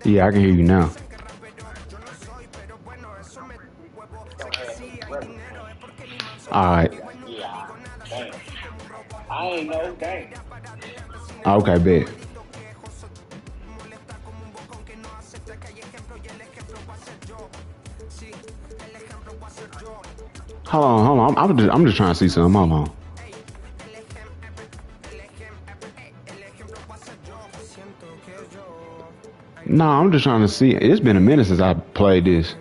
Yeah, I can hear you now. All right. Yeah. Damn. I ain't know. Damn. Okay, bet. Hold on, hold on. I'm just trying to see something. Hold on. No, I'm just trying to see. It's been a minute since I played this.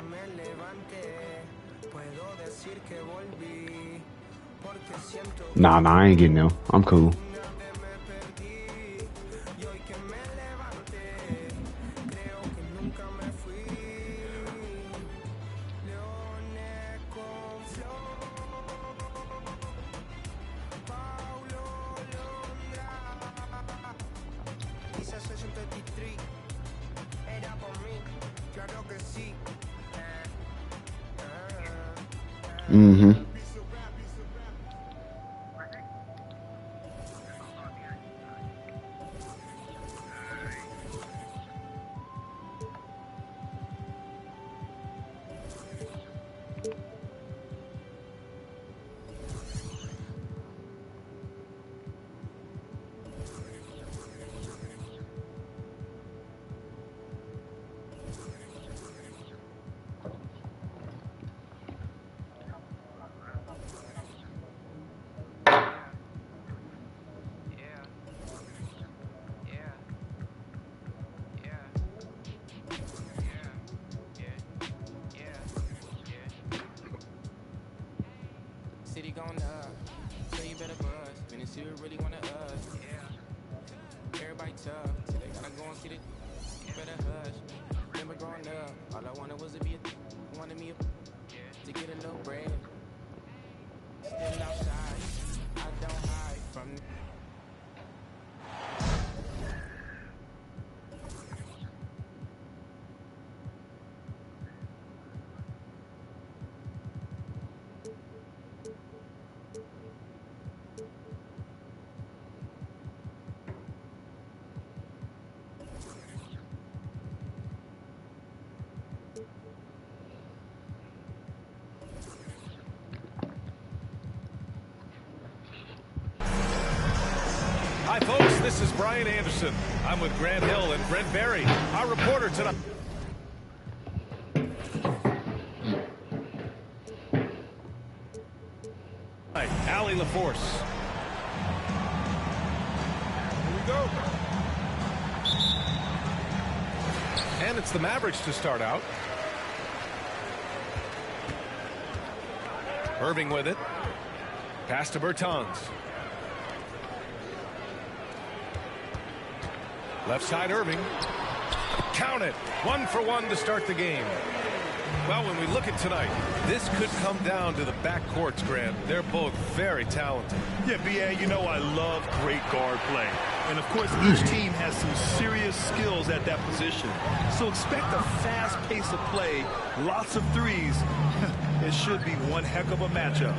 Nah, I ain't getting them. I'm cool. Mm-hmm. City going up, so you better buzz. When it's you really wanna us. Yeah. Everybody tough, so they gotta go and see the. You better hush. Remember growing up, all I wanted was to be a. Wanted me to get a little bread. Still outside, I don't hide from. Hi, folks. This is Brian Anderson. I'm with Grant Hill and Brent Berry, our reporter tonight. Allie LaForce. Here we go. And it's the Mavericks to start out. Irving with it. Pass to Bertans. Left side Irving. Count it. 1 for 1 to start the game. Well, when we look at tonight, this could come down to the backcourts, Grant. They're both very talented. Yeah, B.A., you know I love great guard play. And, of course, each team has some serious skills at that position. So expect a fast pace of play, lots of threes. It should be one heck of a matchup.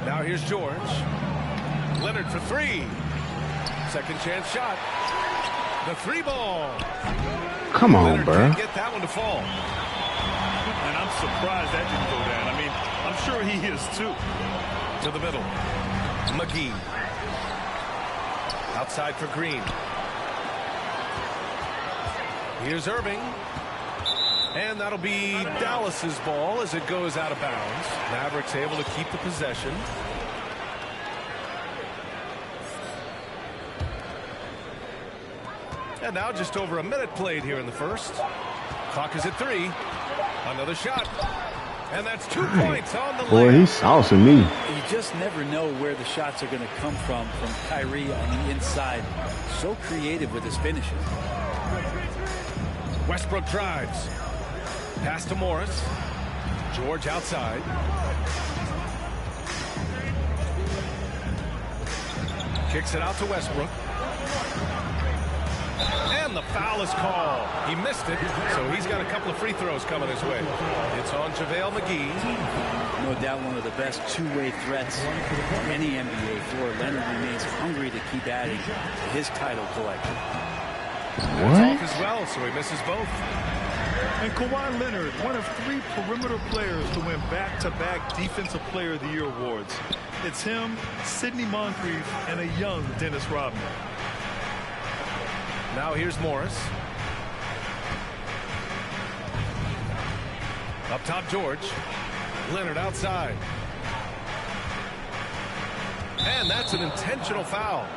Now here's George. Leonard for 3. Second chance shot. The 3 ball. Come on, Leonard bro. can't get that one to fall. And I'm surprised that didn't go down. I mean, I'm sure he is too. To the middle. McGee. Outside for Green. Here's Irving. And that'll be Dallas's ball as it goes out of bounds. Mavericks able to keep the possession. And now just over a minute played here in the first. Clock is at 3. Another shot. And that's 2 points on the Boy, layup. he's saucing me. You just never know where the shots are going to come from Kyrie on the inside. So creative with his finishes. Westbrook drives. Pass to Morris. George outside. Kicks it out to Westbrook. And the foul is called. He missed it, so he's got a couple of free throws coming his way. It's on JaVale McGee. No doubt one of the best two-way threats on any NBA floor. Leonard remains hungry to keep adding to his title collection. What? as well, so he misses both. And Kawhi Leonard, one of 3 perimeter players to win back-to-back Defensive Player of the Year awards. It's him, Sidney Moncrief, and a young Dennis Rodman. Now here's Morris. Up top, George. Leonard outside. And that's an intentional foul.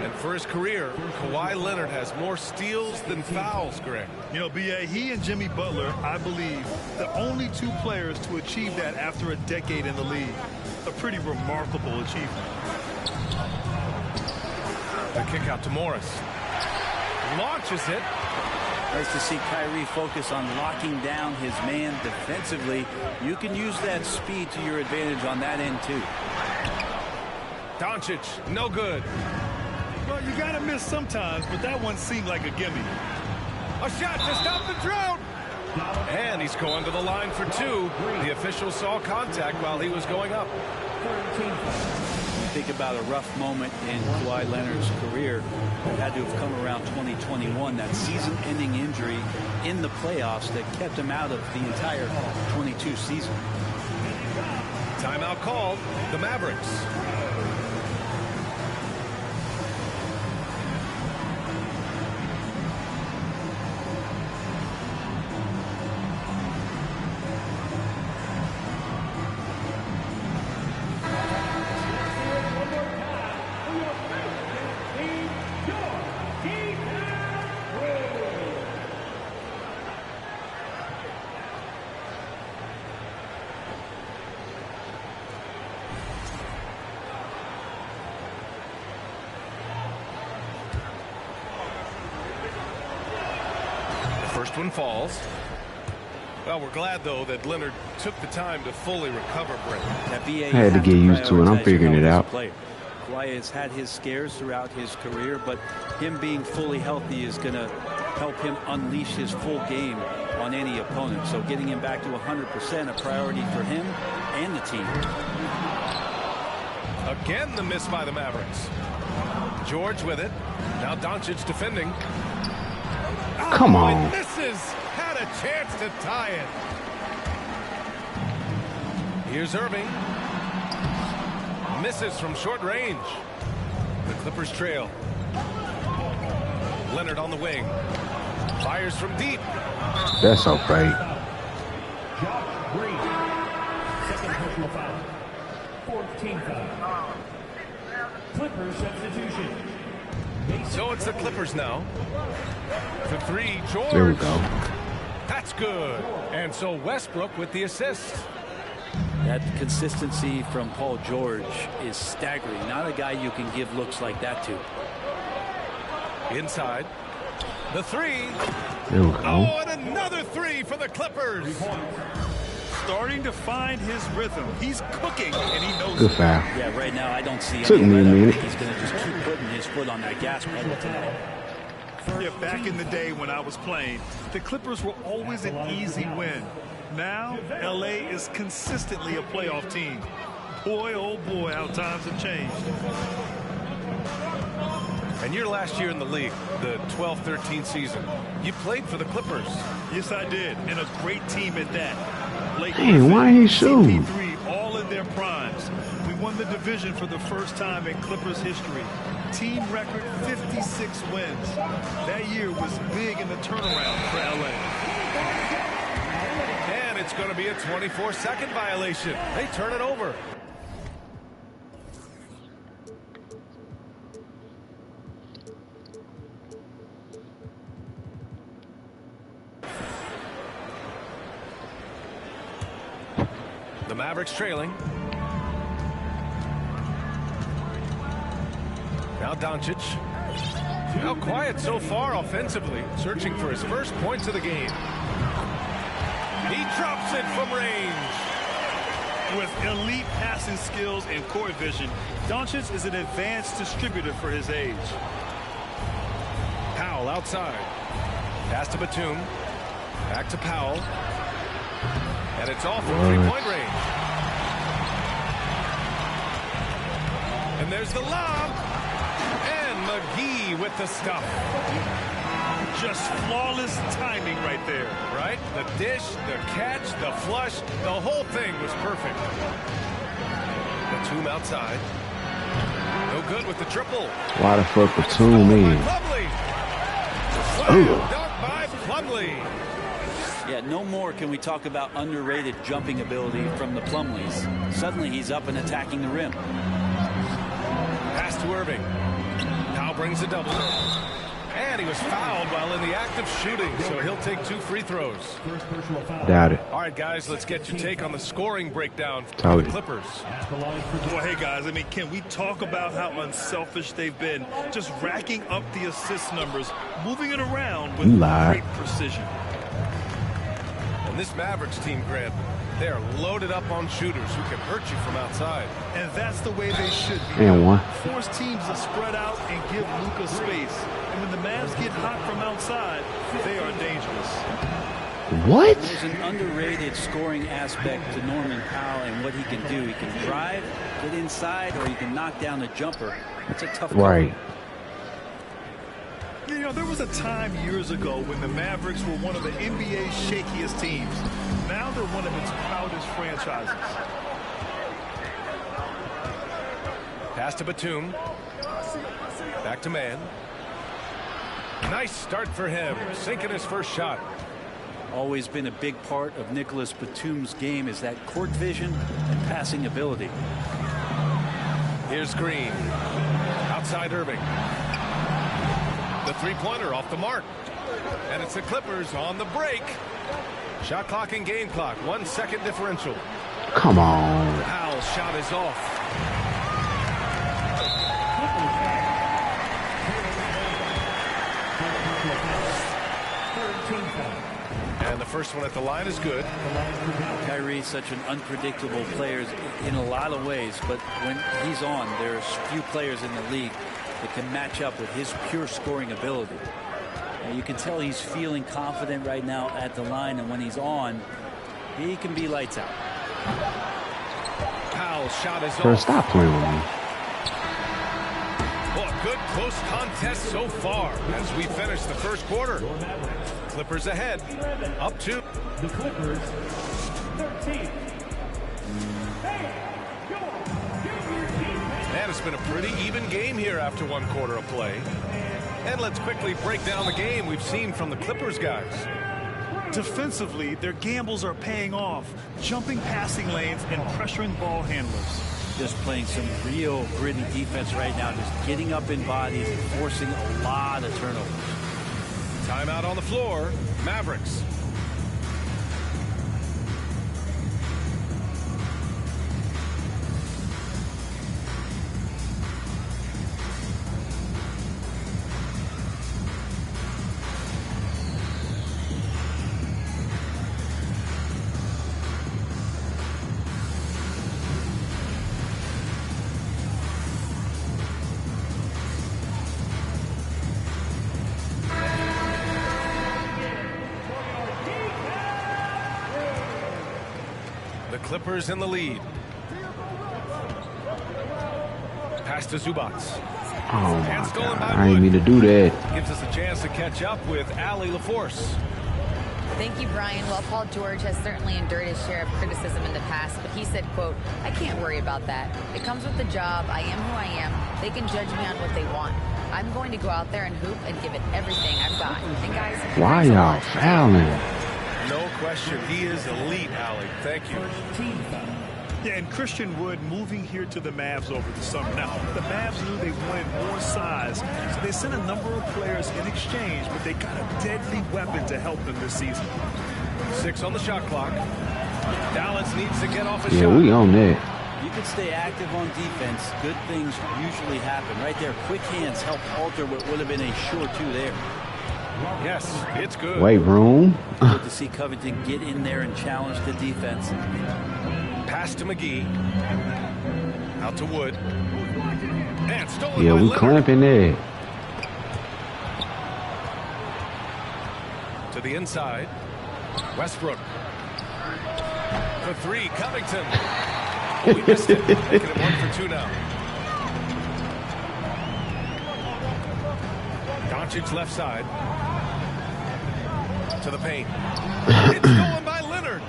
And for his career, Kawhi Leonard has more steals than fouls, Greg. You know, B.A., he and Jimmy Butler, I believe, the only 2 players to achieve that after a decade in the league. A pretty remarkable achievement. The kick out to Morris. Launches it. Nice to see Kyrie focus on locking down his man defensively. You can use that speed to your advantage on that end, too. Doncic, no good. Well, you got to miss sometimes, but that one seemed like a gimme. A shot to stop the drought. And he's going to the line for 2. The official saw contact while he was going up. Think about a rough moment in Kawhi Leonard's career. It had to have come around 2021, that season-ending injury in the playoffs that kept him out of the entire 22 season. Timeout called. The Mavericks. First one falls. Well, we're glad, though, that Leonard took the time to fully recover, Brent. I had to get used to it. I'm figuring it out. Kawhi has had his scares throughout his career, but him being fully healthy is going to help him unleash his full game on any opponent. So getting him back to 100%, a priority for him and the team. Again, the miss by the Mavericks. George with it. Now Doncic defending. Come on. Misses. Had a chance to tie it. Here's Irving. Misses from short range. The Clippers trail. Leonard on the wing. Fires from deep. That's all right. Josh Green. Second personal foul. 14th foul. Clippers substitution. So it's the Clippers now. To 3, George. There we go. That's good. And so Westbrook with the assist. That consistency from Paul George is staggering. Not a guy you can give looks like that to. Inside. The 3. There we go. Oh, and another 3 for the Clippers. Starting to find his rhythm. He's cooking, and he knows Good it. foul. Yeah, right now I don't see Took any me a let up. minute. He's going to just keep putting his foot on that gas pedal tonight. Yeah, back in the day when I was playing, the Clippers were always an easy win. Now, L.A. is consistently a playoff team. Boy, oh boy, how times have changed. And your last year in the league, the 12-13 season, you played for the Clippers. Yes, I did, and a great team at that. Blake Hey, why he shoot? CP3, all in their primes. We won the division for the first time in Clippers history. Team record 56 wins. That year was big in the turnaround for LA. And it's going to be a 24-second violation. They turn it over. The Mavericks trailing. Now Doncic. Now quiet so far offensively, searching for his first points of the game. He drops it from range. With elite passing skills and court vision, Doncic is an advanced distributor for his age. Powell outside. Pass to Batum. Back to Powell. And it's off from three-point range. And there's the lob. And McGee with the stuff. Just flawless timing right there. Right? The dish, the catch, the flush, the whole thing was perfect. Batum outside. No good with the triple. Why the fuck Batum in? Slam dunk by Plumlee. Yeah, no more can we talk about underrated jumping ability from the Plumlees. Suddenly he's up and attacking the rim. Pass to Irving. Powell brings a double. And he was fouled while in the act of shooting, so he'll take 2 free throws. Doubt it. All right, guys, let's get your take on the scoring breakdown for Told the you. Clippers. Well, hey, guys, I mean, can we talk about how unselfish they've been? Just racking up the assist numbers, moving it around with You lied. great precision. And this Mavericks team, Grant, they are loaded up on shooters who can hurt you from outside. And that's the way they should be. And one. Force teams to spread out and give Luka space. And when the Mavs get hot from outside, they are dangerous. What? There's an underrated scoring aspect to Norman Powell and what he can do. He can drive, get inside, or he can knock down a jumper. That's a tough Right. You know, there was a time years ago when the Mavericks were one of the NBA's shakiest teams. Now they're one of its proudest franchises. Pass to Batum. Back to Man. Nice start for him, sinking his first shot. Always been a big part of Nicholas Batum's game is that court vision and passing ability. Here's Green. Outside Irving. The three-pointer off the mark. And it's the Clippers on the break. Shot clock and game clock. 1 second differential. Come on. Powell's shot is off. And the first one at the line is good. Kyrie's such an unpredictable player in a lot of ways, but when he's on, there's few players in the league that can match up with his pure scoring ability. And you can tell he's feeling confident right now at the line, and when he's on, he can be lights out. Powell's shot is Bro, off. stop playing with me. Well, a good close contest so far as we finish the first quarter. Clippers ahead, up 2. The Clippers, 13. And it's been a pretty even game here after 1 quarter of play. And let's quickly break down the game we've seen from the Clippers guys. Defensively, their gambles are paying off, jumping passing lanes and pressuring ball handlers. Just playing some real gritty defense right now, just getting up in bodies and forcing a lot of turnovers. Timeout on the floor, Mavericks. Clippers in the lead. Pass to Zubac. Oh my God, I didn't mean to do that. Gives us a chance to catch up with Allie LaForce. Thank you, Brian. Well, Paul George has certainly endured his share of criticism in the past, but he said, quote, "I can't worry about that. It comes with the job. I am who I am. They can judge me on what they want. I'm going to go out there and hoop and give it everything I've got." And guys, why y'all fouling? No question, he is elite, Allie. Thank you. Yeah, and Christian Wood moving here to the Mavs over the summer. Now, the Mavs knew they wanted more size, so they sent a number of players in exchange, but they got a deadly weapon to help them this season. 6 on the shot clock. Dallas needs to get off a shot. Yeah, we on that. You can stay active on defense. Good things usually happen. Right there, quick hands help alter what would have been a sure 2 there. Yes, it's good. Weight room. Good to see Covington get in there and challenge the defense. Pass to McGee. Out to Wood. And stolen Yeah, by we Leonard. clamping there. To the inside. Westbrook. For 3, Covington. Oh, he missed it. Making it 1 for 2 now. Doncic left side. To the paint. It's going by Leonard.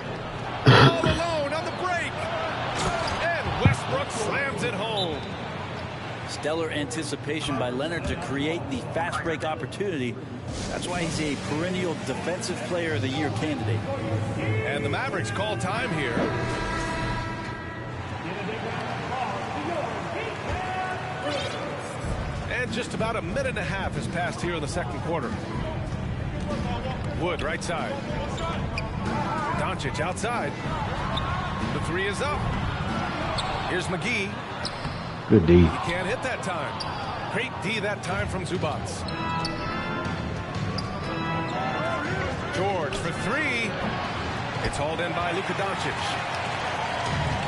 All alone on the break. And Westbrook slams it home. Stellar anticipation by Leonard to create the fast break opportunity. That's why he's a perennial Defensive Player of the Year candidate. And the Mavericks call time here. And just about a minute and a half has passed here in the second quarter. Wood right side. Doncic outside. The three is up. Here's McGee. Good D. He can't hit that time. Great D that time from Zubac. George for three. It's hauled in by Luka Doncic.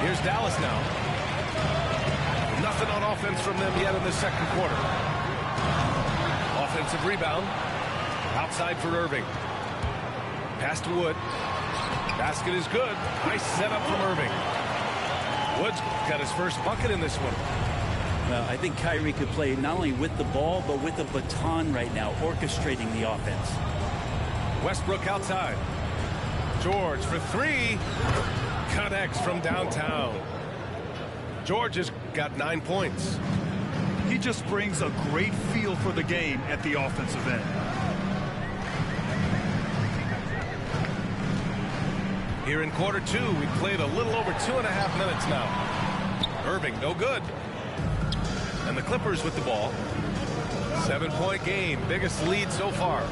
Here's Dallas now. Nothing on offense from them yet in the second quarter. Offensive rebound. Outside for Irving. Pass to Wood. Basket is good. Nice setup from Irving. Wood's got his first bucket in this one. Well, I think Kyrie could play not only with the ball, but with the baton right now, orchestrating the offense. Westbrook outside. George for three. Connects from downtown. George has got 9 points. He just brings a great feel for the game at the offensive end. Here in quarter two, we played a little over 2.5 minutes now. Irving, no good. And the Clippers with the ball. 7-point game, biggest lead so far.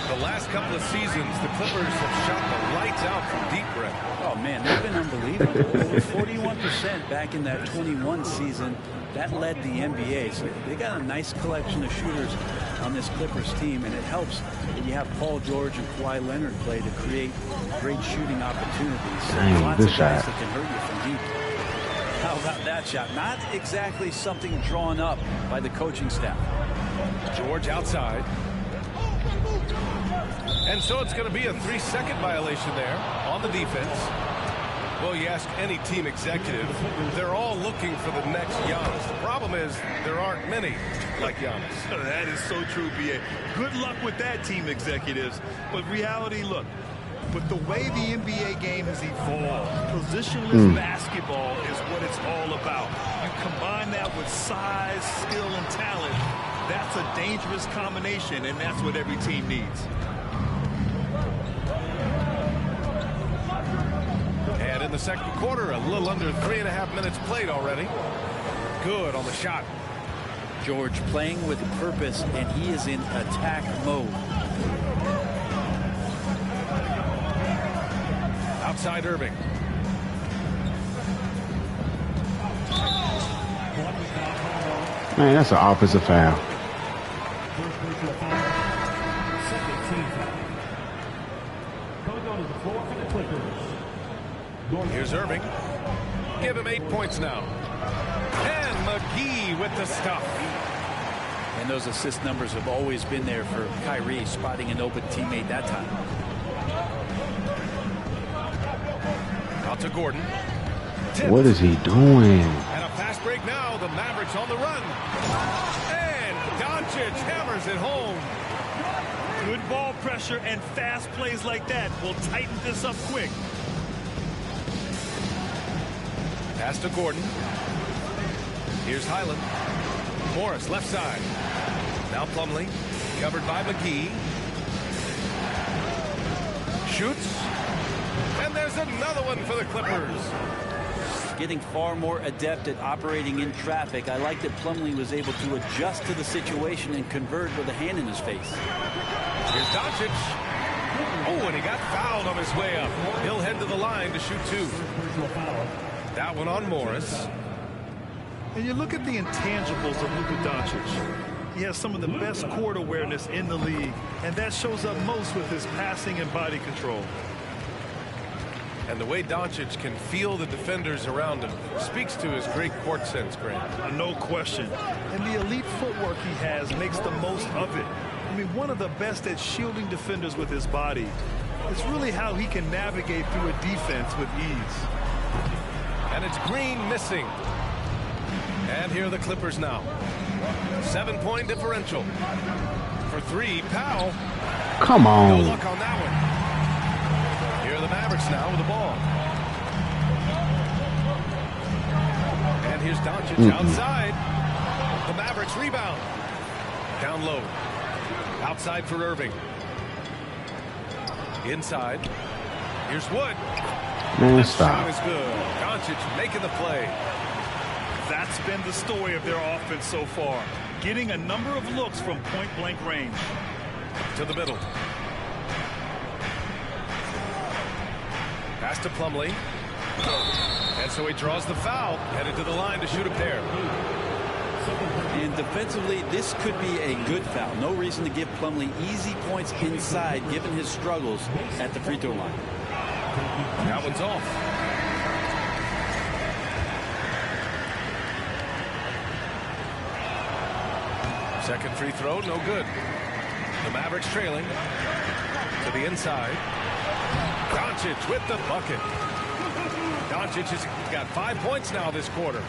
The last couple of seasons, the Clippers have shot the lights out from deep, Brett. Oh, man, they've been unbelievable. Over 41% back in that 21 season. That led the NBA. So they got a nice collection of shooters on this Clippers team, and it helps that you have Paul George and Kawhi Leonard play to create great shooting opportunities. So Dang, lots good of guys shot. that can hurt you from deep. How about that shot? Not exactly something drawn up by the coaching staff. George outside. And so it's going to be a 3-second violation there on the defense. Well, you ask any team executive, they're all looking for the next Giannis. The problem is there aren't many like Giannis. That is so true, B.A. Good luck with that, team executives. But reality, look, with the way the NBA game has evolved, positionless basketball is what it's all about. You combine that with size, skill, and talent. That's a dangerous combination, and that's what every team needs. And in the second quarter, a little under 3.5 minutes played already. Good on the shot. George playing with purpose, and he is in attack mode. Outside Irving. Man, that's an offensive foul. Here's Irving. Give him 8 points now. And McGee with the stuff. And those assist numbers have always been there for Kyrie, spotting an open teammate that time. Out to Gordon. What is he doing? And a fast break now. The Mavericks on the run. And Doncic hammers it home. Good ball pressure and fast plays like that will tighten this up quick. Pass to Gordon. Here's Highland. Morris left side. Now Plumlee. Covered by McGee. Shoots. And there's another one for the Clippers. Getting far more adept at operating in traffic. I like that Plumlee was able to adjust to the situation and convert with a hand in his face. Here's Doncic. Oh, and he got fouled on his way up. He'll head to the line to shoot two. That one on Morris. And you look at the intangibles of Luka Doncic. He has some of the best court awareness in the league, and that shows up most with his passing and body control. And the way Doncic can feel the defenders around him speaks to his great court sense, Grant. No question. And the elite footwork he has makes the most of it. I mean, one of the best at shielding defenders with his body. It's really how he can navigate through a defense with ease. And it's Green missing. And here are the Clippers now. 7-point differential. For three. Powell. Come No on. luck on that one. Here are the Mavericks now with the ball. And here's Doncic outside. The Mavericks rebound. Down low. Outside for Irving. Inside. Here's Wood. Man, That stop. shot is good. Doncic making the play. That's been the story of their offense so far. Getting a number of looks from point-blank range. To the middle. Pass to Plumlee. And so he draws the foul. Headed to the line to shoot a pair. And defensively, this could be a good foul. No reason to give Plumlee easy points inside, given his struggles at the free throw line. That one's off. Second free throw, no good. The Mavericks trailing to the inside. Doncic with the bucket. Doncic has got 5 points now this quarter.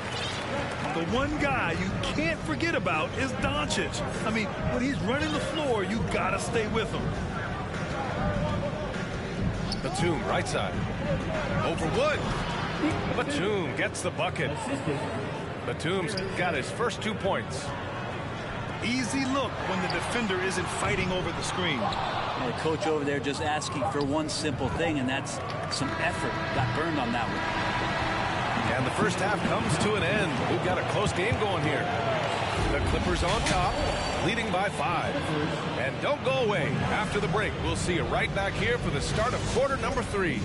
The one guy you can't forget about is Doncic. I mean, when he's running the floor, you gotta stay with him. Batum, right side. Over Wood. Batum gets the bucket. Batum's got his first 2 points. Easy look when the defender isn't fighting over the screen. The coach over there just asking for one simple thing, and that's some effort. Got burned on that one. And the first half comes to an end. We've got a close game going here. The Clippers on top, leading by 5. And don't go away. After the break, we'll see you right back here for the start of quarter number 3.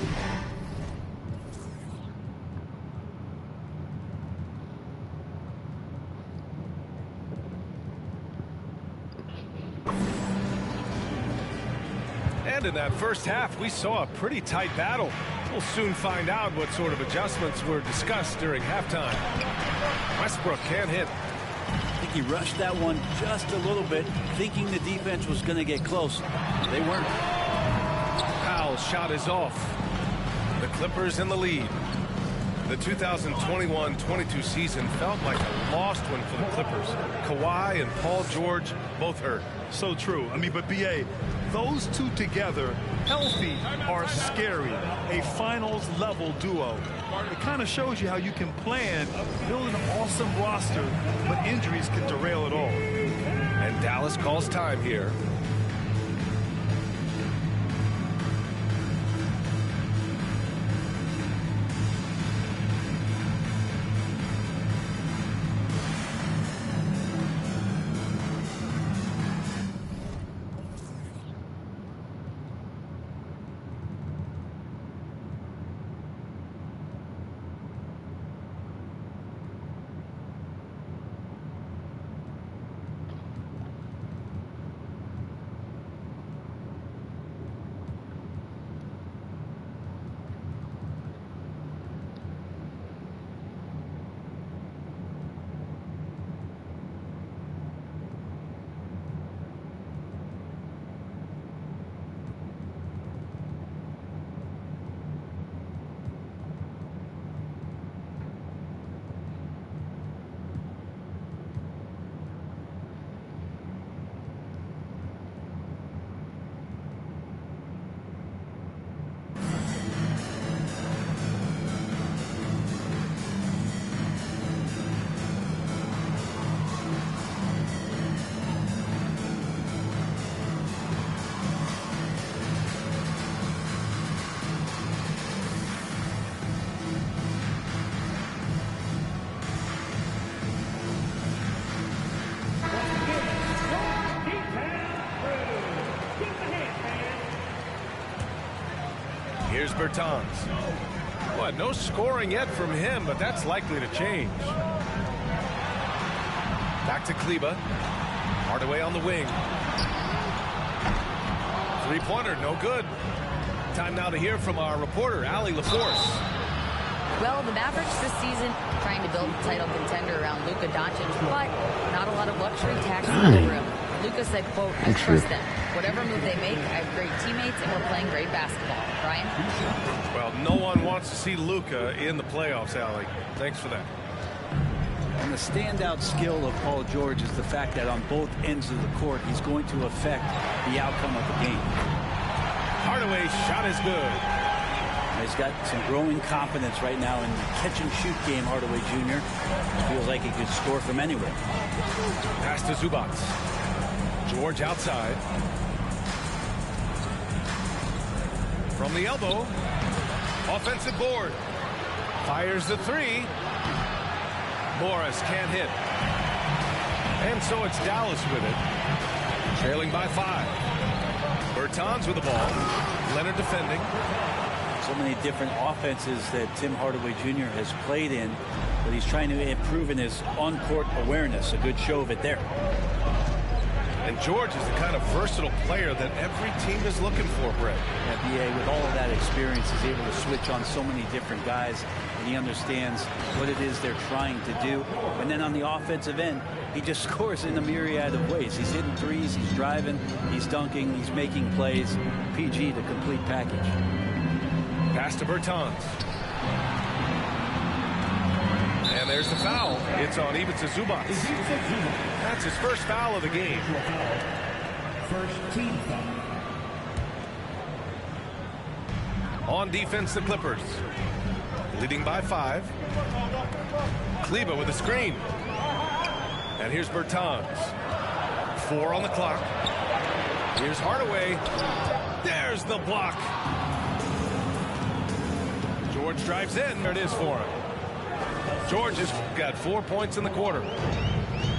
And in that first half, we saw a pretty tight battle. We'll soon find out what sort of adjustments were discussed during halftime. Westbrook can't hit. I think he rushed that one just a little bit, thinking the defense was going to get close. They weren't. Powell's shot is off. The Clippers in the lead. The 2021-22 season felt like a lost one for the Clippers. Kawhi and Paul George both hurt. So true. I mean, but B.A., those two together, healthy, are scary. A finals-level duo. It kind of shows you how you can plan, build an awesome roster, but injuries can derail it all. And Dallas calls time here. Here's Bertans. What, no scoring yet from him, but that's likely to change. Back to Kleber. Hardaway on the wing. Three-pointer, no good. Time now to hear from our reporter, Allie LaForce. Well, the Mavericks this season trying to build a title contender around Luka Doncic, but not a lot of luxury tax in the room. Luka said, quote, I trust them. Whatever move they make, I have great teammates, and we're playing great basketball. Brian? Well, no one wants to see Luka in the playoffs, Allie. Thanks for that. And the standout skill of Paul George is the fact that on both ends of the court, he's going to affect the outcome of the game. Hardaway's shot is good. He's got some growing confidence right now in the catch-and-shoot game, Hardaway Jr. Feels like he could score from anywhere. Pass to Zubac. George outside. From the elbow. Offensive board. Fires the three. Morris can't hit. And so it's Dallas with it. Trailing by 5. Bertans with the ball. Leonard defending. So many different offenses that Tim Hardaway Jr. has played in, but he's trying to improve in his on-court awareness. A good show of it there. And George is the kind of versatile player that every team is looking for, Brett. NBA, with all of that experience, is able to switch on so many different guys, and he understands what it is they're trying to do. And then on the offensive end, he just scores in a myriad of ways. He's hitting threes, he's driving, he's dunking, he's making plays. PG, the complete package. Pass to Bertans. And there's the foul. It's on Ivica Zubac. That's his first foul of the game. First team foul. On defense, the Clippers. Leading by 5. Kleber with a screen. And here's Bertans. 4 on the clock. Here's Hardaway. There's the block. George drives in. There it is for him. George has got 4 points in the quarter.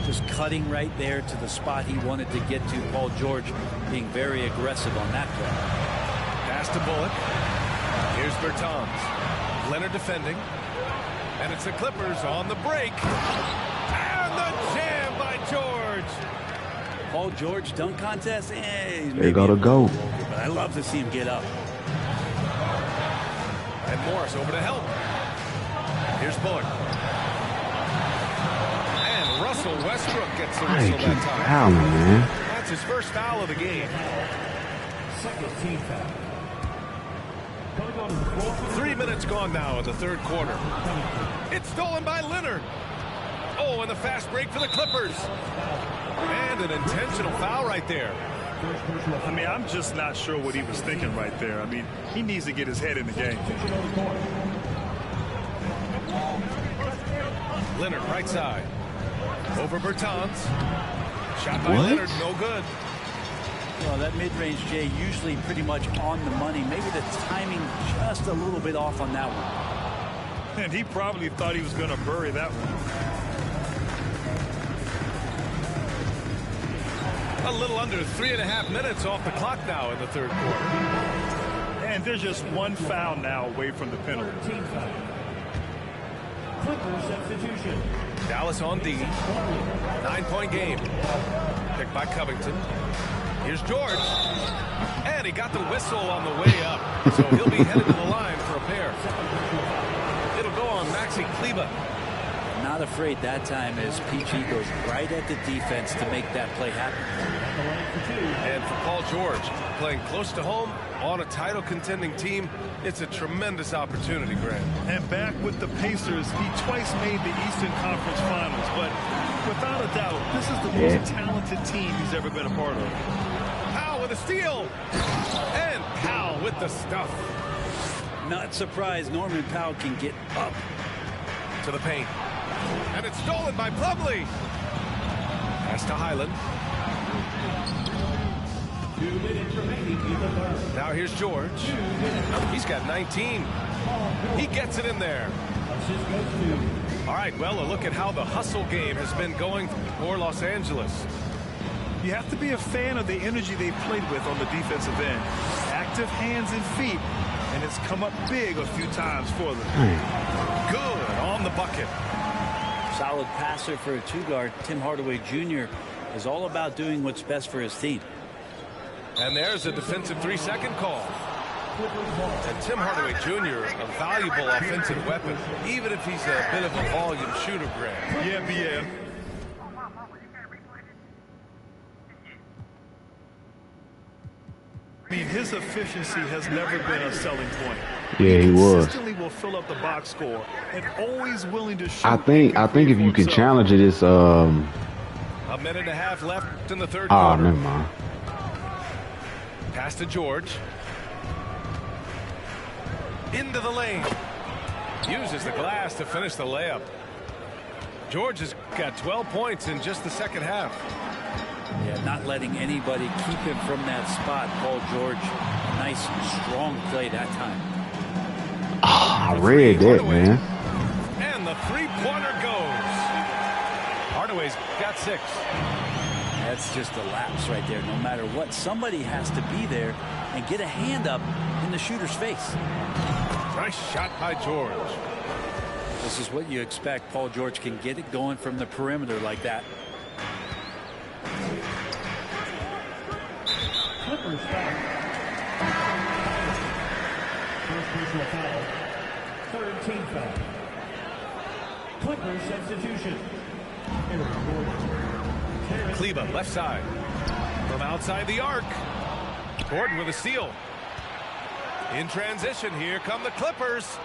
Just cutting right there to the spot he wanted to get to. Paul George being very aggressive on that play. Pass to Bullock. Here's Bertans. Leonard defending. And it's the Clippers on the break. And the jam by George. Paul George dunk contest. They gotta go. But I love to see him get up. And Morris over to help. Here's Bullock. And Russell Westbrook gets the whistle that time. Fouling, man. That's his first foul of the game. Second team foul. 3 minutes gone now in the third quarter. It's stolen by Leonard. Oh, and the fast break for the Clippers. And an intentional foul right there. I mean, I'm just not sure what he was thinking right there. I mean, he needs to get his head in the game. Leonard right side. Over Bertans. Shot by What? Leonard, no good. Well, that mid-range, Jay, usually pretty much on the money. Maybe the timing just a little bit off on that one. And he probably thought he was going to bury that one. A little under 3.5 minutes off the clock now in the third quarter. And there's just one foul now away from the penalty. Team foul. Clippers substitution. Dallas on D. 9-point game. Picked by Covington. Here's George. And he got the whistle on the way up. So he'll be headed to the line for a pair. It'll go on Maxi Kleber. Not afraid that time as PG goes right at the defense to make that play happen. And for Paul George, playing close to home on a title contending team, it's a tremendous opportunity, Grant. And back with the Pacers, he twice made the Eastern Conference Finals. But without a doubt, this is the most talented team he's ever been a part of. Powell with a steal. And Powell with the stuff. Not surprised Norman Powell can get up To the paint. And it's stolen by Plumlee. Pass to Highland. 2 minutes remaining in the third. Now here's George. He's got 19. He gets it in there. Assist goes to. All right, well, a look at how the hustle game has been going for Los Angeles. You have to be a fan of the energy they've played with on the defensive end. Active hands and feet, and it's come up big a few times for them. Good on the bucket. solid passer for a two-guard. Tim Hardaway Jr. is all about doing what's best for his team. And there's a defensive 3-second call. And Tim Hardaway Jr., a valuable offensive weapon, even if he's a bit of a volume shooter, Grant. Yeah. I mean, his efficiency has never been a selling point. Yeah, he was. Consistently will fill up the box score and always willing to shoot. I think if you can challenge it, it's A minute and a half left in the third oh, quarter. never mind. Pass to George. Into the lane. Uses the glass to finish the layup. George has got 12 points in just the second half. Yeah, not letting anybody keep him from that spot. Paul George, nice, strong play that time. I read that, man. And the three-pointer goes. Hardaway's got 6. That's just a lapse right there. No matter what, somebody has to be there and get a hand up in the shooter's face. Nice shot by George. This is what you expect. Paul George can get it going from the perimeter like that. Clippers foul. First personal foul. Third team foul. Clippers substitution. Eric Gordon. Kleba left side. From outside the arc. Gordon with a steal. In transition, here come the Clippers.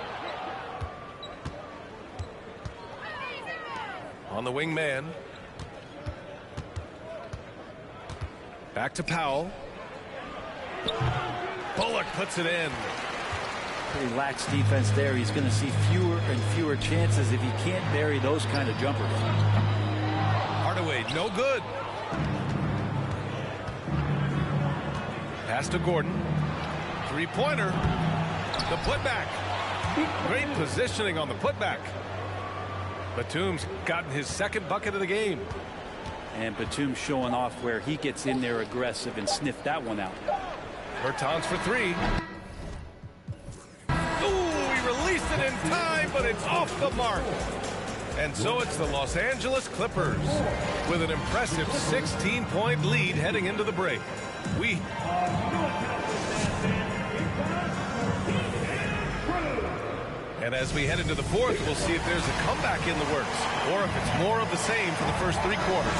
On the wing man. Back to Powell. Bullock puts it in. Pretty lax defense there. He's going to see fewer and fewer chances if he can't bury those kind of jumpers. Hardaway, no good. Pass to Gordon. Three-pointer. The putback. Great positioning on the putback. Batum's gotten his second bucket of the game. And Batum showing off where he gets in there aggressive and sniffed that one out. Bertans for 3. Ooh, he released it in time, but it's off the mark. And so it's the Los Angeles Clippers with an impressive 16-point lead heading into the break. And as we head into the fourth, we'll see if there's a comeback in the works or if it's more of the same for the first 3 quarters.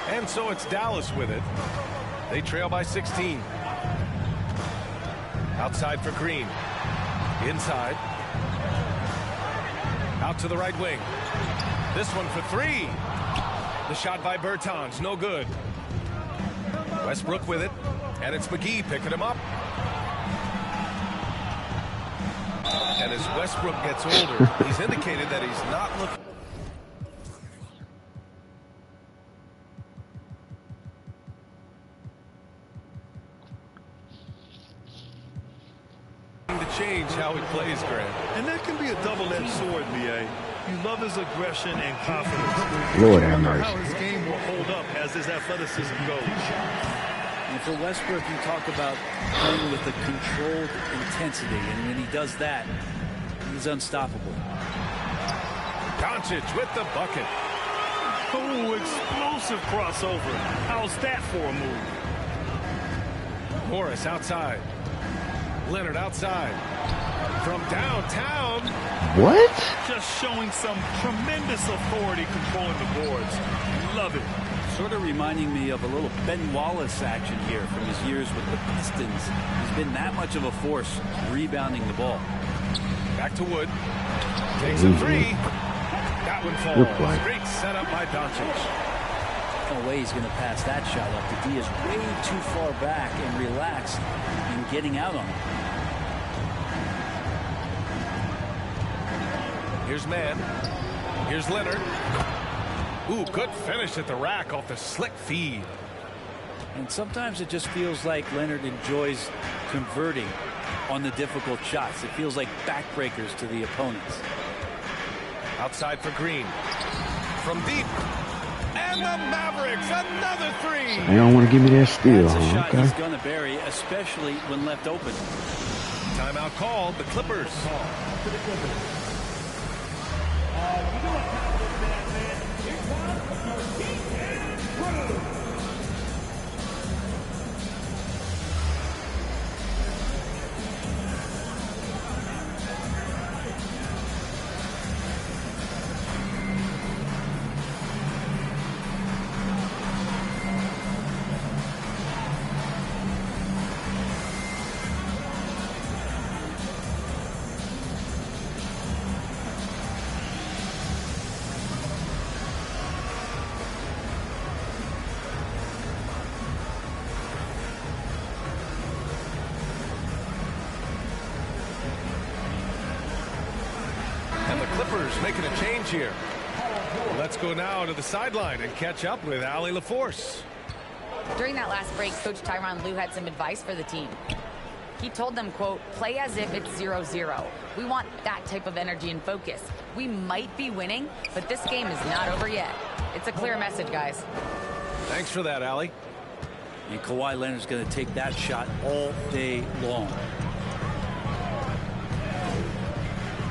And so it's Dallas with it. They trail by 16. Outside for Green. Inside. Out to the right wing. This one for 3. The shot by Bertans, no good. Westbrook with it. And it's McGee picking him up. And as Westbrook gets older, he's indicated that he's not looking to change how he plays, Grant. And that can be a double-edged sword, B.A. You love his aggression and confidence. Lord You have wonder mercy. how his game will hold up as his athleticism goes. And for Westbrook, you talk about playing with a controlled intensity. And when he does that, he's unstoppable. Doncic with the bucket. Oh, explosive crossover. How's that for a move? Morris outside. Leonard outside. From downtown. What? Just showing some tremendous authority controlling the boards. Love it. Sort of reminding me of a little Ben Wallace action here from his years with the Pistons. He's been that much of a force rebounding the ball. Back to Wood. Takes a 3. That one Good play. falls. Great setup by Doncic. No way he's going to pass that shot up. The D is way too far back and relaxed in getting out on it. Here's Mann. Here's Leonard. Ooh, good finish at the rack off the slick feed. And sometimes it just feels like Leonard enjoys converting on the difficult shots. It feels like backbreakers to the opponents. Outside for Green. From deep. And the Mavericks, another 3. They don't want to give me that steal, That's a huh? shot Okay. he's going to bury, especially when left open. Timeout called. The Clippers. making a change here. Let's go now to the sideline and catch up with Allie LaForce. During that last break, Coach Tyronn Lue had some advice for the team. He told them, quote, play as if it's 0-0. We want that type of energy and focus. We might be winning, but this game is not over yet. It's a clear message, guys. Thanks for that, Allie. And Kawhi Leonard's going to take that shot all day long.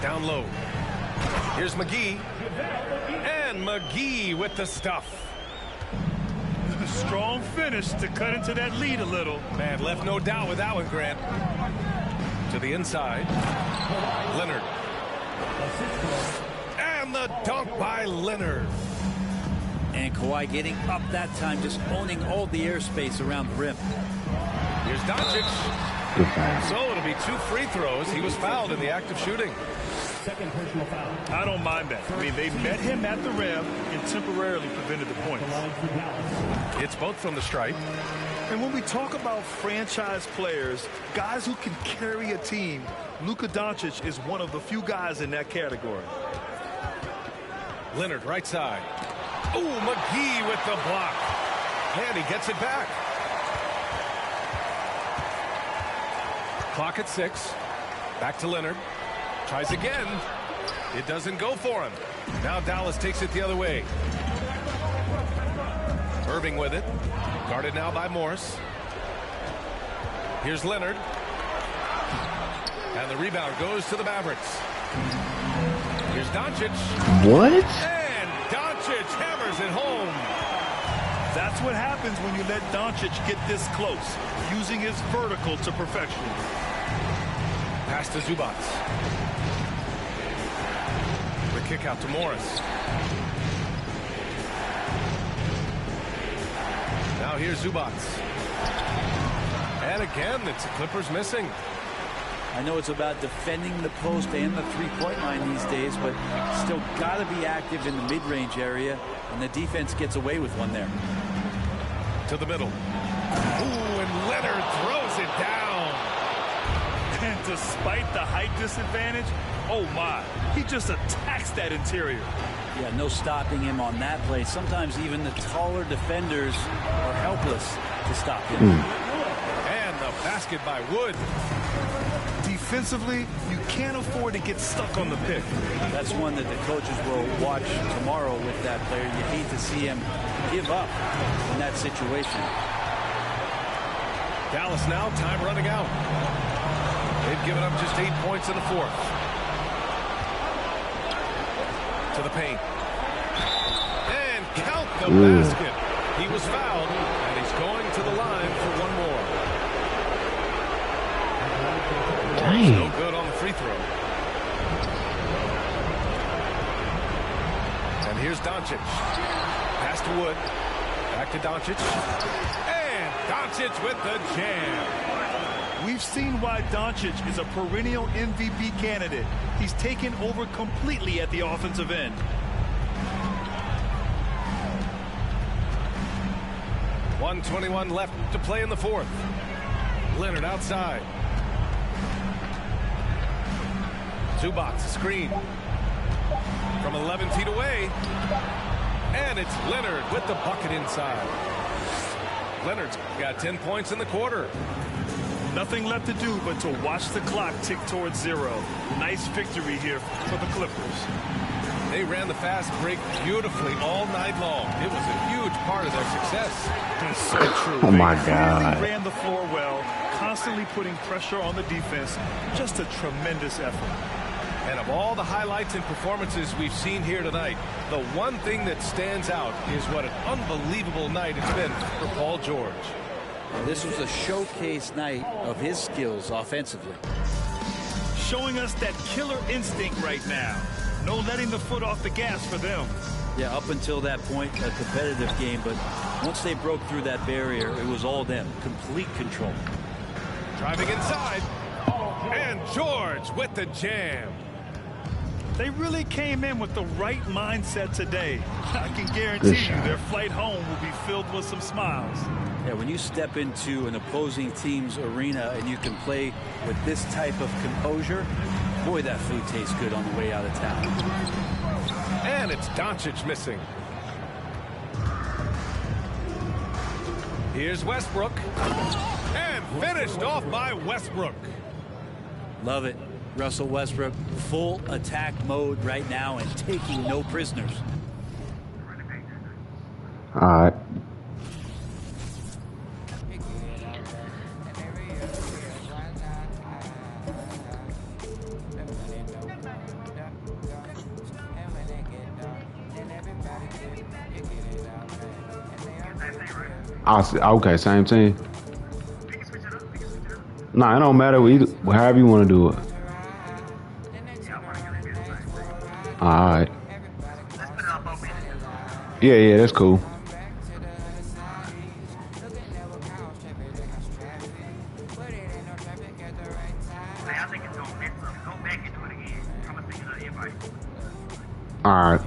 Down low. Here's McGee. And McGee with the stuff. Strong finish to cut into that lead a little. Man, left no doubt with that one, Grant. To the inside. Leonard. And the dunk by Leonard. And Kawhi getting up that time, just owning all the airspace around the rim. Here's Doncic. So it'll be 2 free throws. He was fouled in the act of shooting. Second personal foul. I don't mind that. I mean, they met him at the rim and temporarily prevented the points. It's both from the stripe. And when we talk about franchise players, guys who can carry a team, Luka Doncic is one of the few guys in that category. Leonard right side. Oh, McGee with the block. And he gets it back. Clock at 6. Back to Leonard. Tries again. It doesn't go for him. Now Dallas takes it the other way. Irving with it. Guarded now by Morris. Here's Leonard. And the rebound goes to the Mavericks. Here's Doncic. What? And Doncic hammers it home. That's what happens when you let Doncic get this close, using his vertical to perfection. Pass to Zubac. The kick out to Morris. Now here's Zubac. And again, it's the Clippers missing. I know it's about defending the post and the three-point line these days, but still got to be active in the mid-range area, and the defense gets away with one there. To the middle. Ooh, and Leonard throws it down. And despite the height disadvantage, oh my, he just attacks that interior. Yeah, no stopping him on that play. Sometimes even the taller defenders are helpless to stop him. And the basket by Wood. Defensively, you can't afford to get stuck on the pick. That's one that the coaches will watch tomorrow with that player. You hate to see him give up in that situation. Dallas now, time running out. They've given up just 8 points in the fourth. To the paint. And count the basket. He was fouled, and he's going to the line for one more. Dang. No good on the free throw. And here's Doncic. Pass to Wood. Back to Doncic. And Doncic with the jam. We've seen why Doncic is a perennial MVP candidate. He's taken over completely at the offensive end. .121 left to play in the fourth. Leonard outside. Zubac screen. From 11 feet away. And it's Leonard with the bucket inside. Leonard's got 10 points in the quarter. Nothing left to do but to watch the clock tick towards 0. Nice victory here for the Clippers. They ran the fast break beautifully all night long. It was a huge part of their success. That's so true. Oh my They God. really ran the floor well, constantly putting pressure on the defense. Just a tremendous effort. And of all the highlights and performances we've seen here tonight, the one thing that stands out is what an unbelievable night it's been for Paul George. This was a showcase night of his skills offensively. Showing us that killer instinct right now. No letting the foot off the gas for them. Yeah, up until that point, a competitive game, but once they broke through that barrier, it was all them. Complete control. Driving inside. And George with the jam. They really came in with the right mindset today. I can guarantee you their flight home will be filled with some smiles. Yeah, when you step into an opposing team's arena and you can play with this type of composure, boy, that food tastes good on the way out of town. And it's Doncic missing. Here's Westbrook. And finished off by Westbrook. Love it. Russell Westbrook, full attack mode right now and taking no prisoners. All right. Okay, same team. Nah, it don't matter. However you want to do it. All right. Yeah, that's cool. All right.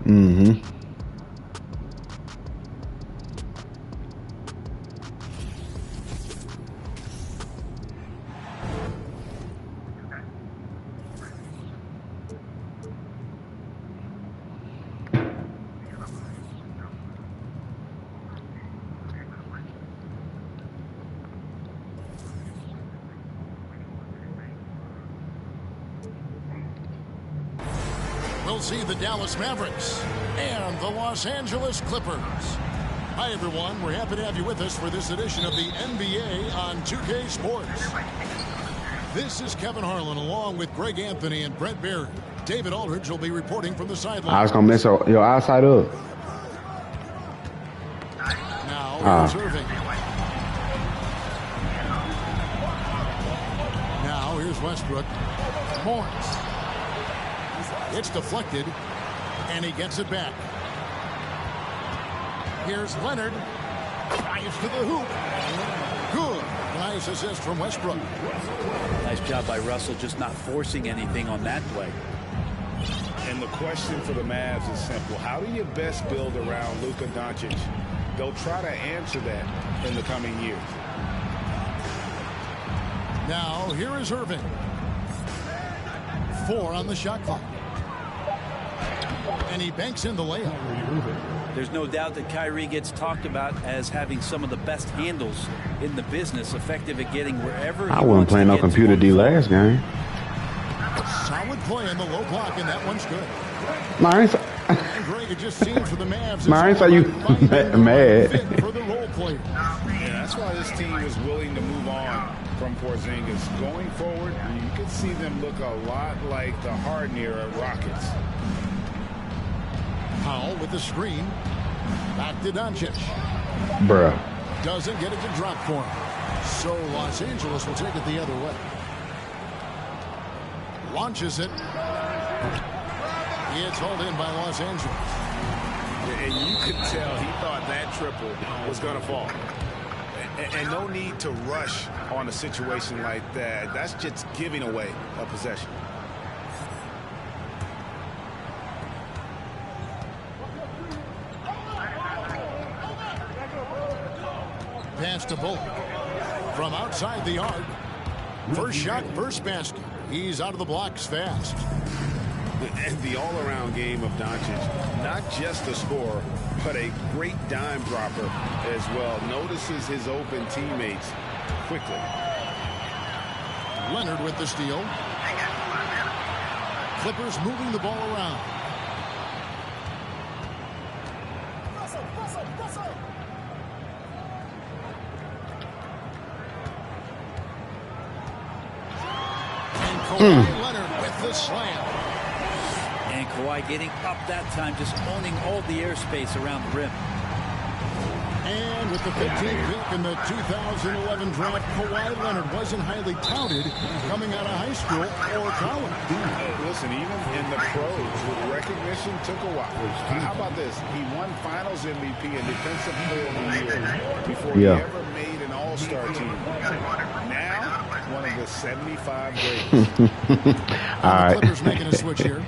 Mm-hmm. We'll see the Dallas Mavericks and the Los Angeles Clippers. Hi, everyone. We're happy to have you with us for this edition of the NBA on 2K Sports. This is Kevin Harlan along with Greg Anthony and Brent Barry. David Aldridge will be reporting from the sideline. I was going to mess your eyesight up. Now, here's Irving. Now, here's Westbrook. Morris. It's deflected, and he gets it back. Here's Leonard. Drives to the hoop. Good. Nice assist from Westbrook. Nice job by Russell just not forcing anything on that play. And the question for the Mavs is simple. How do you best build around Luka Doncic? They'll try to answer that in the coming years. Now, here is Irving. 4 on the shot clock. And he banks in the layup. There's no doubt that Kyrie gets talked about as having some of the best handles in the business, effective at getting wherever he I wasn't playing no computer D last game. Solid play in the low block, and that one's good. And Greg, it just seems for the Mavs. I ain't say you mad. For the role players. Yeah, that's why this team is willing to move on from Porzingis. Going forward, you can see them look a lot like the Harden era Rockets. Powell with the screen. Back to Doncic. Bruh. Doesn't get it to drop for him. So Los Angeles will take it the other way. Launches it. It's hauled in by Los Angeles. And you could tell he thought that triple was going to fall. And no need to rush on a situation like that. That's just giving away a possession. Pass to Bullock. From outside the arc. First shot, first basket. He's out of the blocks fast. And the all-around game of Doncic, not just a scorer, but a great dime dropper as well. Notices his open teammates quickly. Leonard with the steal. Clippers moving the ball around. And Kawhi Leonard with the slam. And Kawhi getting up that time, just owning all the airspace around the rim. And with the 15th pick in the 2011 draft, Kawhi Leonard wasn't highly touted coming out of high school or college. Listen, even in the pros, recognition took a while. How about this? He won Finals MVP and Defensive Player of the Year before he ever made an All-Star team. Now, one of the 75 greatest. All right. The Clippers making a switch here.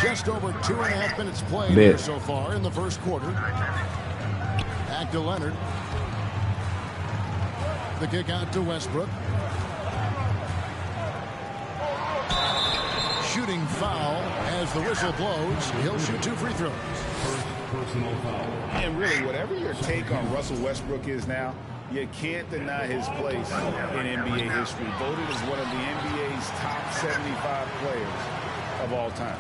Just over 2.5 minutes played here so far in the first quarter. Back to Leonard. The kick out to Westbrook. Shooting foul as the whistle blows. He'll shoot 2 free throws. Personal foul. And really, whatever your take on Russell Westbrook is now, you can't deny his place in NBA history. Voted as one of the NBA's top 75 players of all time.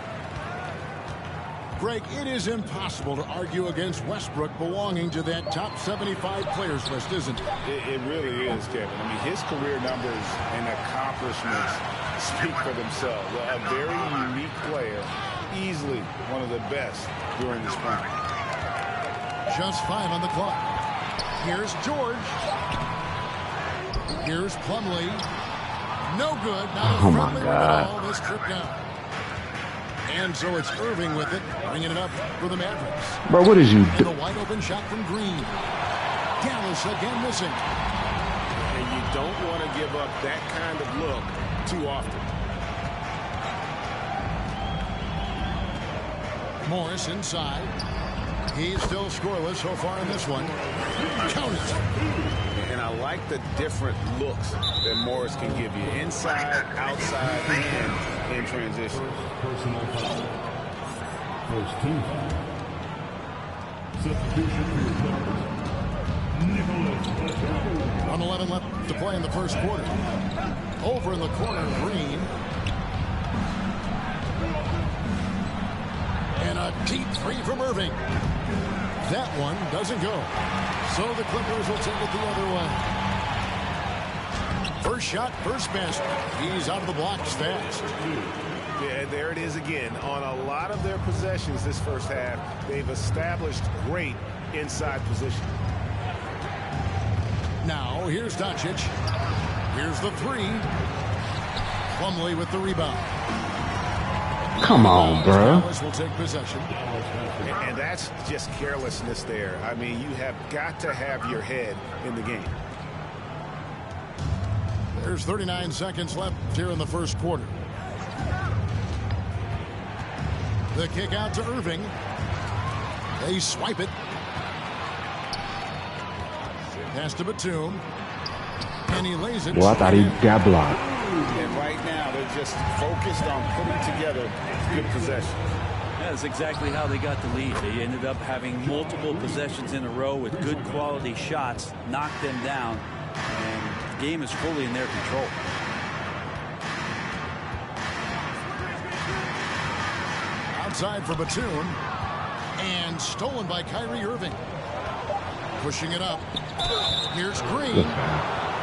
Greg, it is impossible to argue against Westbrook belonging to that top 75 players list, isn't it? It really is, Kevin. I mean, his career numbers and accomplishments speak for themselves. A very unique player, easily one of the best during his prime. Just 5 on the clock. Here's George. Here's Plumlee. No good. Not a friendly one at all this trip down. And so it's Irving with it, bringing it up for the Mavericks. Bro, what is you doing? And a wide open shot from Green. Dallas again missing. And you don't want to give up that kind of look too often. Morris inside. He's still scoreless so far in this one. Count it. And I like the different looks that Morris can give you. Inside, outside, and in transition. Personal foul. First team foul. Substitution for your Clippers. Nicholas Batum. 1:11 left to play in the first quarter. Over in the corner, Green. And a deep three from Irving. That one doesn't go. So the Clippers will take it the other way. First shot, first basket. He's out of the blocks fast. Yeah, there it is again. On a lot of their possessions this first half, they've established great inside position. Now, here's Doncic. Here's the three. Plumlee with the rebound. Come on, bro. Dallas will take possession. And that's just carelessness there. I mean, you have got to have your head in the game. There's 39 seconds left here in the first quarter. The kick out to Irving. They swipe it. Pass to Batum. And he lays it. Well, I thought he got blocked. And right now, they're just focused on putting together good possession. That's exactly how they got the lead. They ended up having multiple possessions in a row with good quality shots, knocked them down, and the game is fully in their control. Outside for Batum. And stolen by Kyrie Irving. Pushing it up. Here's Green.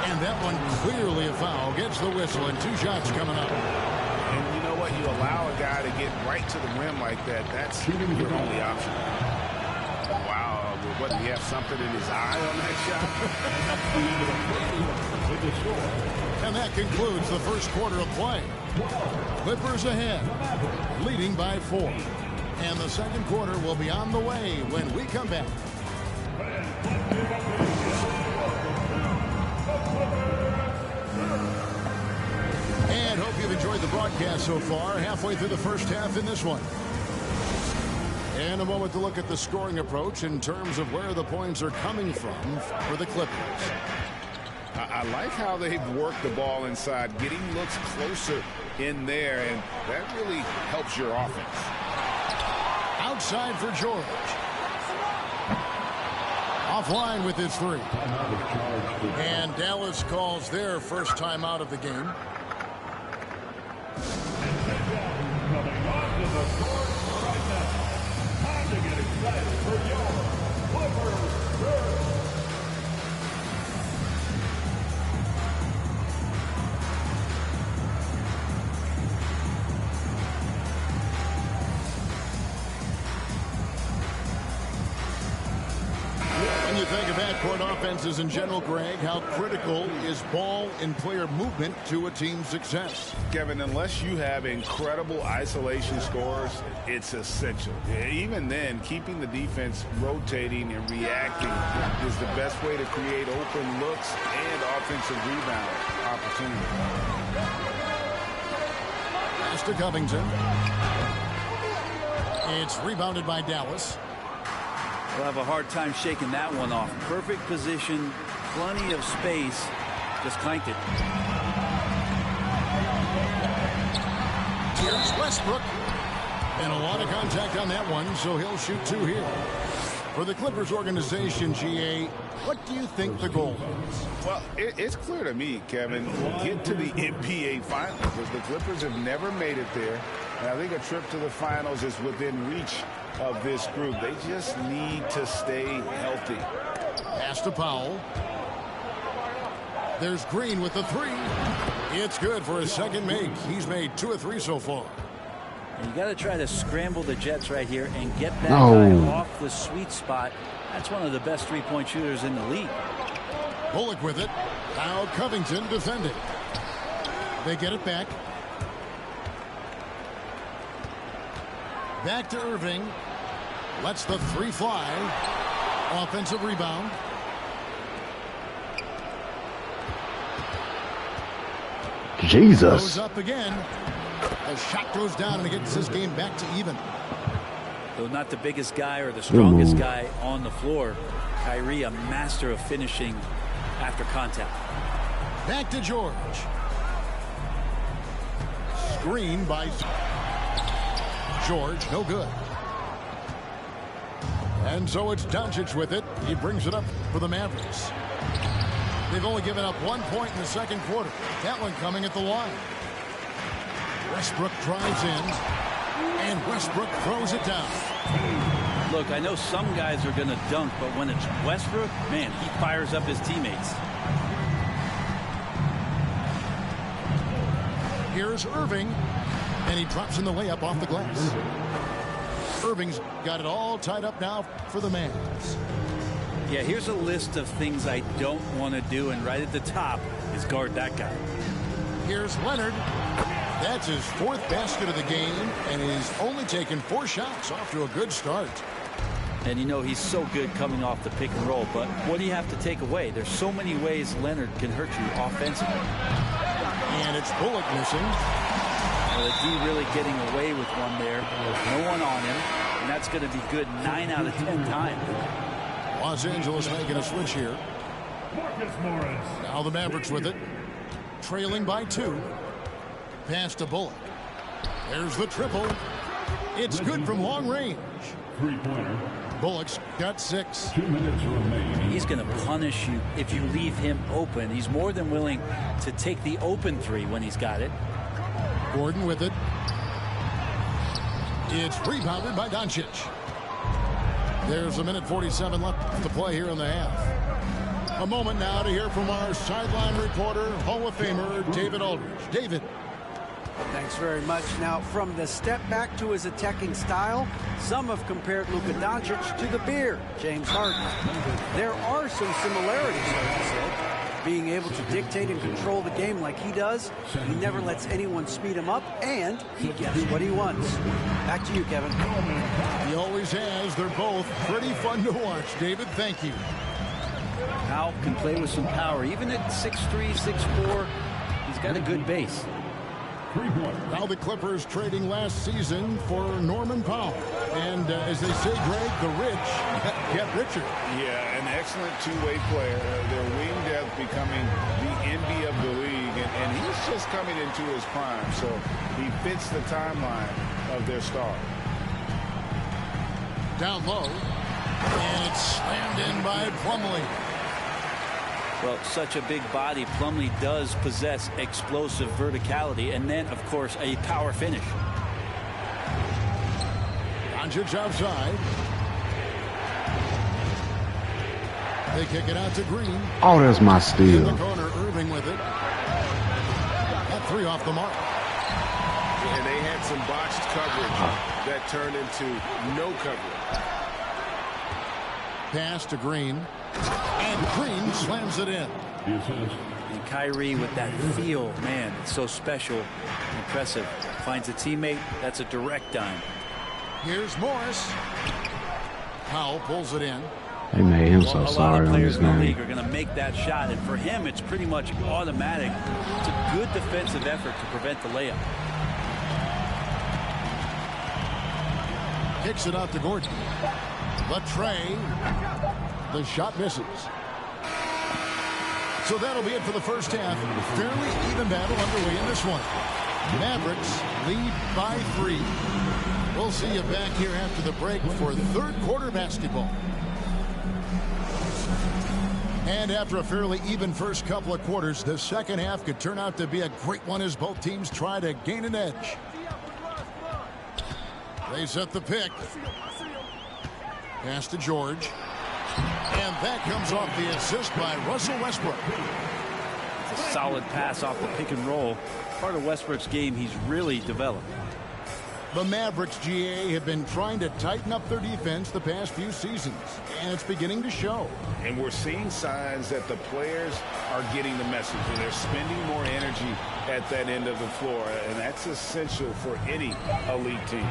And that one clearly a foul. Gets the whistle and 2 shots coming up. And you know what? You allow a guy to get right to the rim like that. That's your only option. Wow. What, did he have something in his eye on that shot? And that concludes the first quarter of play. Clippers ahead, leading by 4. And the second quarter will be on the way when we come back. And hope you've enjoyed the broadcast so far. Halfway through the first half in this one. And a moment to look at the scoring approach in terms of where the points are coming from for the Clippers. I like how they've worked the ball inside, getting looks closer in there, and that really helps your offense. Outside for George. Offline with his three. And Dallas calls their first time out of the game. Coming onto the court right now. Time to get excited for your Clippers. When you think of backcourt offenses in general, Greg, how critical is ball and player movement to a team's success? Kevin, unless you have incredible isolation scores, it's essential. Even then, keeping the defense rotating and reacting is the best way to create open looks and offensive rebound opportunities. Pass to Covington. It's rebounded by Dallas. We'll have a hard time shaking that one off. Perfect position, plenty of space. Just clanked it. Here's Westbrook. And a lot of contact on that one, so he'll shoot two here. For the Clippers organization, GA, what do you think the goal is? Well, it's clear to me, Kevin, get to the NBA Finals, because the Clippers have never made it there. And I think a trip to the Finals is within reach of this group. They just need to stay healthy. Pass to Powell. There's Green with the three. It's good for his second make. He's made 2 of 3 so far. You got to try to scramble the Jets right here and get that guy off the sweet spot. That's one of the best three-point shooters in the league. Bullock with it. Now Covington defending. They get it back. Back to Irving. Lets the three fly. Offensive rebound. Jesus. Goes up again. A shot goes down and it gets this game back to even. Though not the biggest guy or the strongest guy on the floor, Kyrie a master of finishing after contact. Back to George. Screen by George, no good. And so it's Doncic with it. He brings it up for the Mavericks. They've only given up 1 point in the second quarter. That one coming at the line. Westbrook drives in, and Westbrook throws it down. Look, I know some guys are going to dunk, but when it's Westbrook, man, he fires up his teammates. Here's Irving, and he drops in the layup off the glass. Irving's got it all tied up now for the Mavs. Yeah, here's a list of things I don't want to do, and right at the top is guard that guy. Here's Leonard. That's his 4th basket of the game, and he's only taken 4 shots. Off to a good start. And you know he's so good coming off the pick and roll, but what do you have to take away? There's so many ways Leonard can hurt you offensively. And it's Bullock missing. Well, the D really getting away with one there. There's no one on him, and that's going to be good 9 out of 10 times. Los Angeles making a switch here. Marcus Morris. Now the Mavericks with it. Trailing by 2. Pass to Bullock. There's the triple. It's good from long range. 3-pointer. Bullock's got 6. 2 minutes remaining. He's going to punish you if you leave him open. He's more than willing to take the open 3 when he's got it. Gordon with it. It's rebounded by Doncic. There's 1:47 left to play here in the half. A moment now to hear from our sideline reporter, Hall of Famer David Aldridge. David. Thanks very much. Now, from the step back to his attacking style, some have compared Luka Doncic to the Beard, James Harden. There are some similarities, like you said. Being able to dictate and control the game like he does, he never lets anyone speed him up, and he gets what he wants. Back to you, Kevin. He always has. They're both pretty fun to watch. David, thank you. Al can play with some power. Even at 6'3", 6'4", he's got a good base. Now the Clippers trading last season for Norman Powell. And as they say, Greg, the rich get richer. Yeah, an excellent two-way player. Their wing depth becoming the envy of the league. And he's just coming into his prime. So he fits the timeline of their star. Down low. And it's slammed in by Plumlee. Well, such a big body. Plumlee does possess explosive verticality and then, of course, a power finish. Doncic outside. They kick it out to Green. Oh, that's my In steal. the corner, Irving with it. That three off the mark. And they had some botched coverage that turned into no coverage. Pass to Green. And Green slams it in. And Kyrie with that feel, man, it's so special, impressive. Finds a teammate, that's a direct dime. Here's Morris. Powell pulls it in. They made him so A lot sorry of on players this in the league game. are going to make that shot, and for him, it's pretty much automatic. It's a good defensive effort to prevent the layup. Kicks it out to Gordon. The tray. The shot misses. So that'll be it for the first half. Fairly even battle underway in this one. Mavericks lead by 3. We'll see you back here after the break for third quarter basketball. And after a fairly even first couple of quarters, the second half could turn out to be a great one as both teams try to gain an edge. They set the pick. Pass to George. And that comes off the assist by Russell Westbrook. It's a solid pass off the pick and roll. Part of Westbrook's game he's really developed. The Mavericks, GA, have been trying to tighten up their defense the past few seasons, and it's beginning to show. And we're seeing signs that the players are getting the message, and they're spending more energy at that end of the floor, and that's essential for any elite team.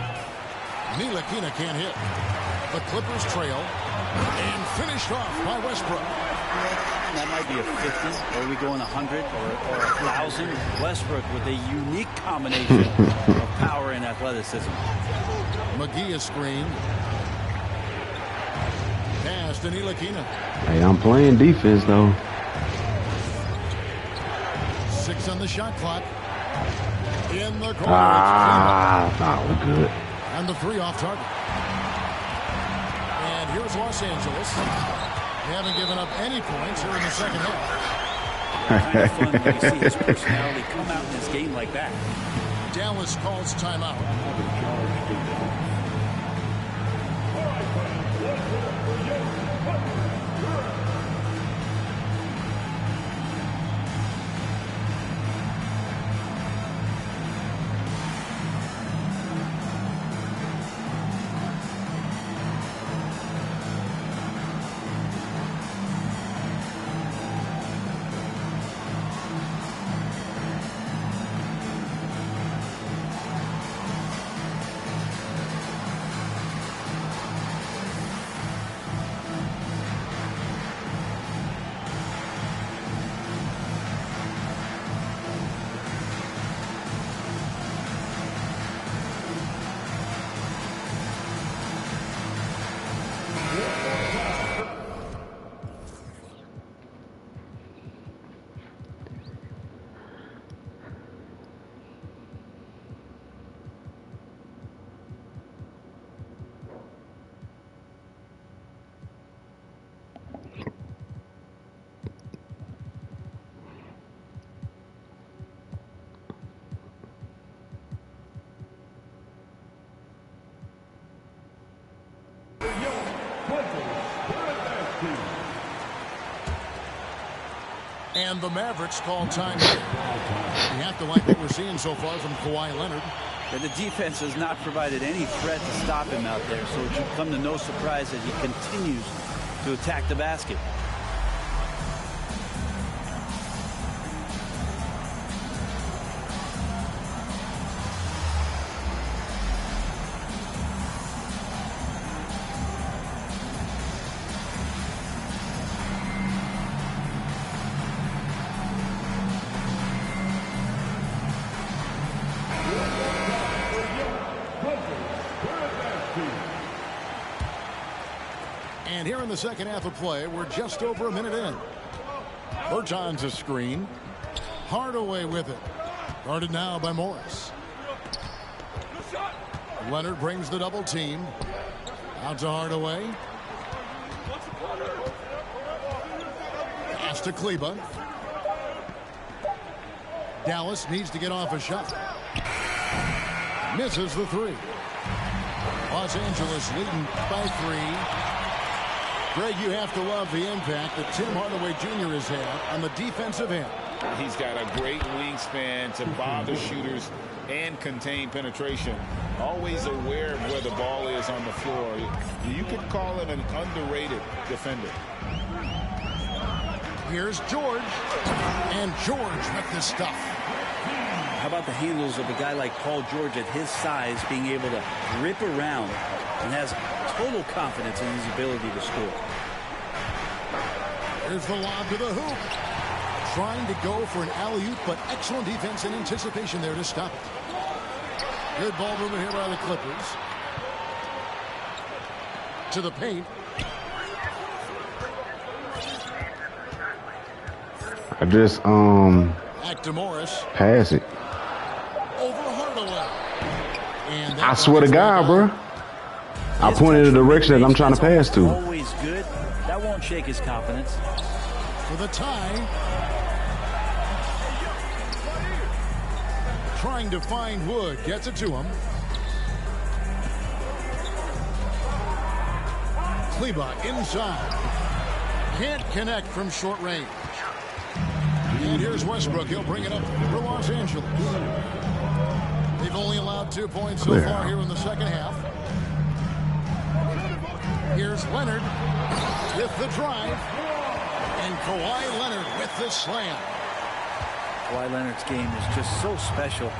Ntilikina can't hit. The Clippers trail, and finished off by Westbrook. That might be a 50, or are we going 100 or 1,000? Westbrook with a unique combination of power and athleticism. McGee is screened. Pass to Ntilikina. Hey, I'm playing defense, though. 6 on the shot clock. In the corner. Ah, that was good. And the 3 off target. And here's Los Angeles. They haven't given up any points here in the second half. Kind of fun when you see his personality come out in this game like that. Dallas calls timeout. And the Mavericks call time. You have to like what we're seeing so far from Kawhi Leonard. And the defense has not provided any threat to stop him out there, so it should come to no surprise that he continues to attack the basket. in the second half of play. We're just over a minute in. Bertans a screen. Hardaway with it. Guarded now by Morris. Leonard brings the double team. Out to Hardaway. Pass to Kleber. Dallas needs to get off a shot. Misses the three. Los Angeles leading by 3. Greg, you have to love the impact that Tim Hardaway Jr. has had on the defensive end. He's got a great wingspan to bother shooters and contain penetration. Always aware of where the ball is on the floor. You could call him an underrated defender. Here's George. And George with the stuff. How about the handles of a guy like Paul George at his size being able to rip around and has total confidence in his ability to score. Here's the lob to the hoop. Trying to go for an alley-oop, but excellent defense and anticipation there to stop it. Good ball movement here by the Clippers. To the paint. I just Back to Morris. pass it. Over Hardaway. And I swear to God, bro. I pointed the direction that I'm trying to pass to. Always good. That won't shake his confidence. For the tie. Trying to find Wood. Gets it to him. Kleber inside. Can't connect from short range. And here's Westbrook. He'll bring it up for Los Angeles. They've only allowed 2 points so far here in the second half. Here's Leonard with the drive. And Kawhi Leonard with the slam. Kawhi Leonard's game is just so special,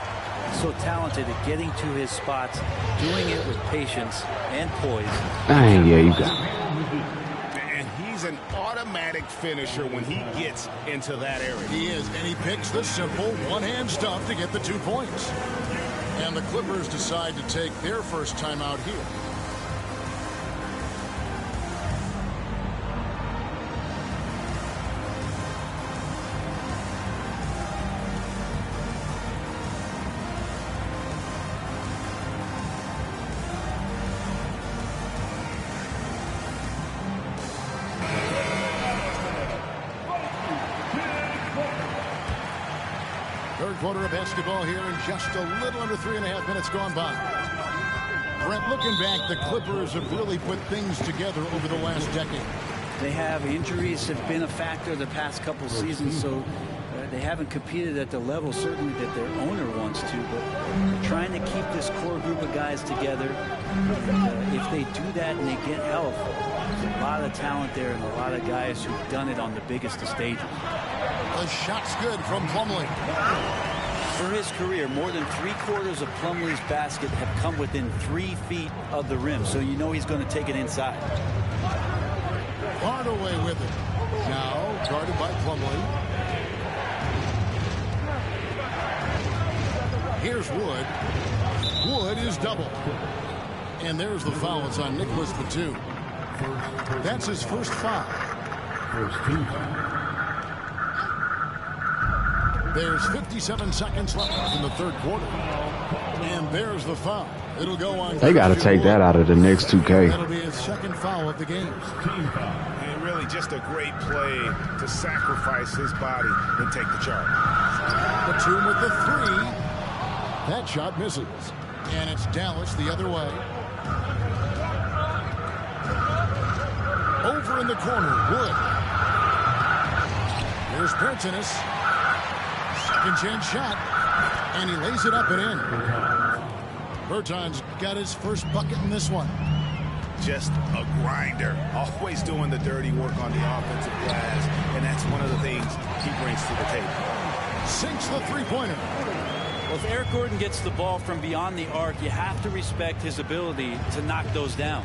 so talented at getting to his spots, doing it with patience and poise. Dang, yeah, you got it. And he's an automatic finisher when he gets into that area. He is, and he picks the simple one-hand stuff to get the 2 points. And the Clippers decide to take their first timeout here. Quarter of basketball here in just a little under 3.5 minutes gone by. Brent, looking back, the Clippers have really put things together over the last decade. They have. Injuries have been a factor the past couple seasons, so they haven't competed at the level certainly that their owner wants to, but they're trying to keep this core group of guys together. And, if they do that and they get health, there's a lot of talent there and a lot of guys who've done it on the biggest of stages. The shot's good from Plumlee. For his career, more than 3/4 of Plumlee's basket have come within 3 feet of the rim, so you know he's going to take it inside. Hardaway with it. Now guarded by Plumlee. Here's Wood. Wood is double. And there's the foul. It's on Nicholas Batum. That's his first foul. There's 57 seconds left in the third quarter. And there's the foul. It'll go on. They got to take that out of the next 2K. That'll be his second foul of the game. And really just a great play to sacrifice his body and take the charge. Batum with the three. That shot misses. And it's Dallas the other way. Over in the corner, Wood. Here's Bertans. Second chance shot. And he lays it up and in. Bertans got his first bucket in this one. Just a grinder. Always doing the dirty work on the offensive glass. And that's one of the things he brings to the table. Sinks the three-pointer. Well, if Eric Gordon gets the ball from beyond the arc, you have to respect his ability to knock those down.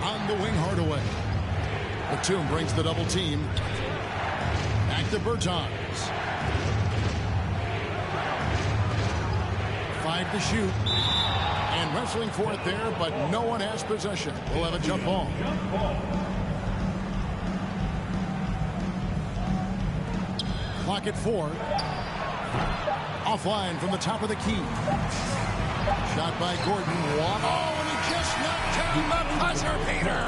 On the wing, Hardaway. Batum brings the double team. Back to Bertans. 5 to shoot. And wrestling for it there, but no one has possession. We'll have a jump ball. Clock at 4. Offline from the top of the key. Shot by Gordon. Oh, and he just knocked down the buzzer beater.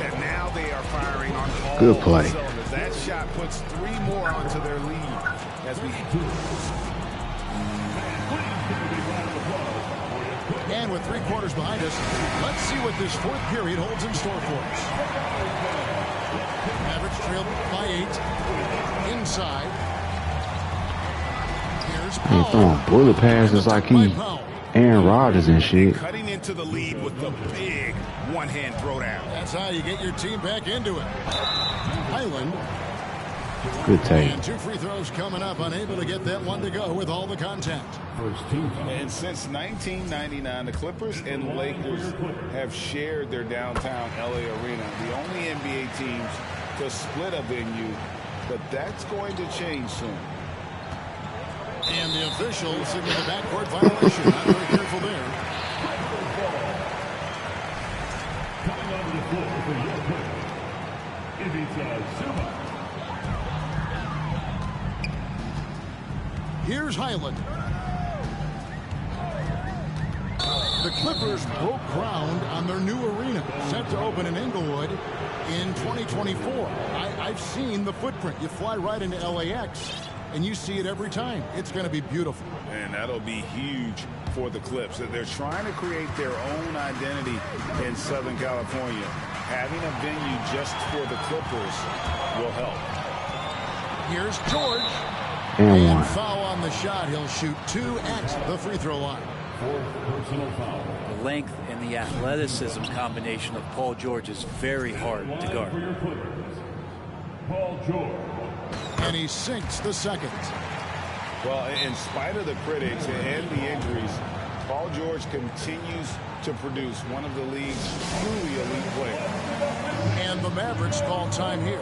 And now they are firing on all Good play. cylinders. That shot puts 3 more onto their lead. As we And with 3 quarters behind us, let's see what this 4th period holds in store for us. Mavericks trailed by 8. Inside. Here's He's throwing bullet passes like he Aaron Rodgers and shit. cutting into the lead with the big one-hand throwdown. That's how you get your team back into it. Highland. Good take. And 2 free throws coming up, unable to get that one to go with all the contact. And since 1999, the Clippers and Lakers have shared their downtown LA arena, the only NBA teams to split a venue, but that's going to change soon. And the officials signal the backcourt violation. Not very careful there. Coming onto the floor for your player, Ivica Zubac. Here's Highland. The Clippers broke ground on their new arena, set to open in Inglewood in 2024. I've seen the footprint. You fly right into LAX, and you see it every time. It's going to be beautiful. And that'll be huge for the Clips. They're trying to create their own identity in Southern California. Having a venue just for the Clippers will help. Here's George. And one. Foul on the shot. He'll shoot 2 at the free throw line. 4th personal foul. The length and the athleticism combination of Paul George is very hard to guard. For your Clippers, Paul George. And he sinks the second. Well, in spite of the critics and the injuries, Paul George continues to produce one of the league's truly elite players. And the Mavericks call time here.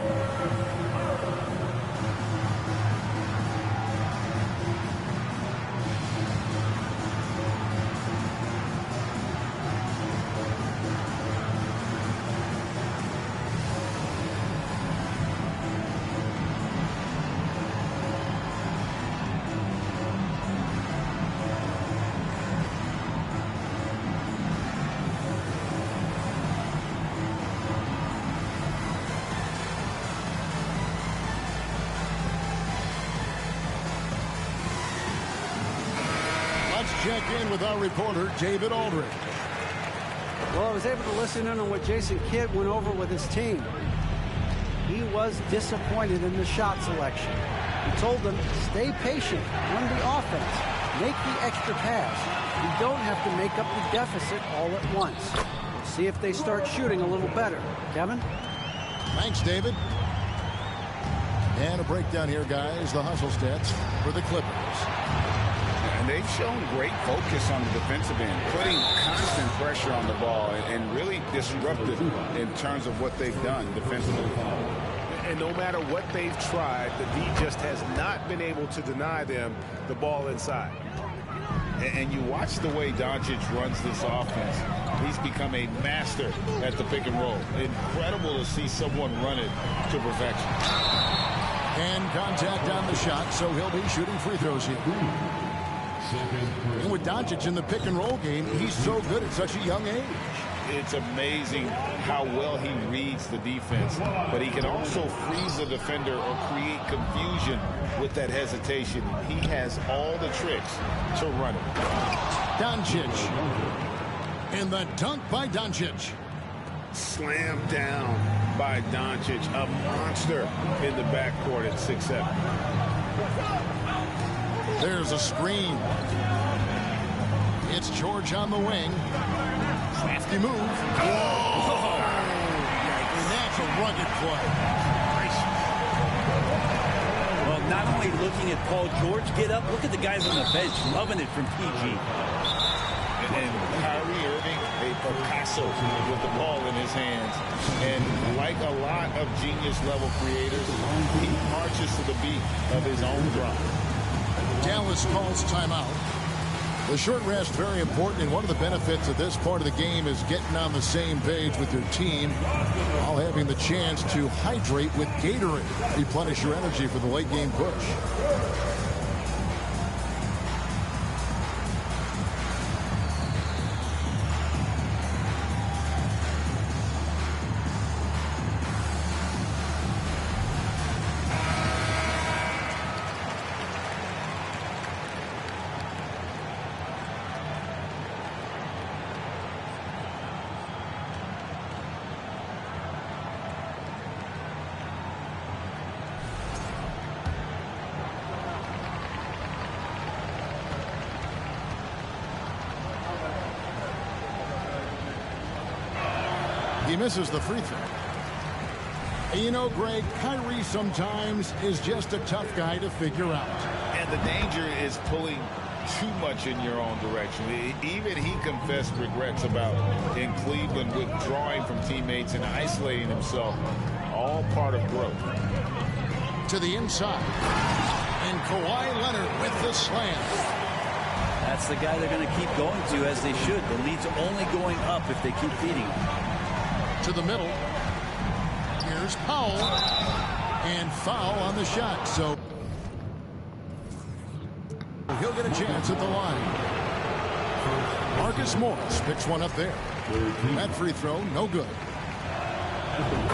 Check in with our reporter, David Aldridge. Well, I was able to listen in on what Jason Kidd went over with his team. He was disappointed in the shot selection. He told them, stay patient, run the offense, make the extra pass. You don't have to make up the deficit all at once. We'll see if they start shooting a little better. Kevin? Thanks, David. And a breakdown here, guys. The hustle stats for the Clippers. And they've shown great focus on the defensive end, putting constant pressure on the ball and really disruptive in terms of what they've done defensively. And no matter what they've tried, the D just has not been able to deny them the ball inside. And you watch the way Doncic runs this offense. He's become a master at the pick and roll. Incredible to see someone run it to perfection. And contact on the shot, so he'll be shooting free throws here. And with Doncic in the pick and roll game, he's so good at such a young age. It's amazing how well he reads the defense, but he can also freeze the defender or create confusion with that hesitation. He has all the tricks to run it. Doncic. And the dunk by Doncic. Slammed down by Doncic, a monster in the backcourt at 6'7". There's a screen. It's George on the wing. Crafty move. Oh! And that's a rugged play. Well, not only looking at Paul George get up, look at the guys on the bench loving it from PG. And Kyrie Irving, a Picasso with the ball in his hands. And like a lot of genius-level creators, he marches to the beat of his own drum. Dallas calls timeout. The short rest, very important, and one of the benefits of this part of the game is getting on the same page with your team while having the chance to hydrate with Gatorade. Replenish your energy for the late game push. He misses the free throw. You know, Greg, Kyrie sometimes is just a tough guy to figure out. And the danger is pulling too much in your own direction. Even he confessed regrets about in Cleveland withdrawing from teammates and isolating himself. All part of growth. To the inside. And Kawhi Leonard with the slam. That's the guy they're going to keep going to, as they should. The lead's only going up if they keep feeding him. To the middle. Here's Powell. And foul on the shot. So he'll get a chance at the line. Marcus Morris picks one up there. That free throw, no good.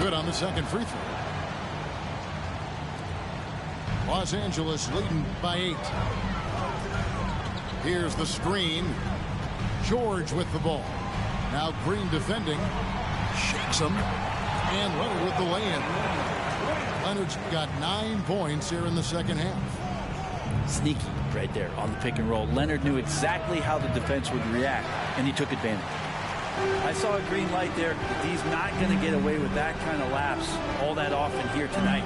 Good on the second free throw. Los Angeles leading by 8. Here's the screen. George with the ball. Now Green defending. Shakes him. And Leonard with the lay-in. Leonard's got 9 points here in the second half. Sneaky right there on the pick and roll. Leonard knew exactly how the defense would react, and he took advantage. I saw a green light there. He's not going to get away with that kind of lapse all that often here tonight.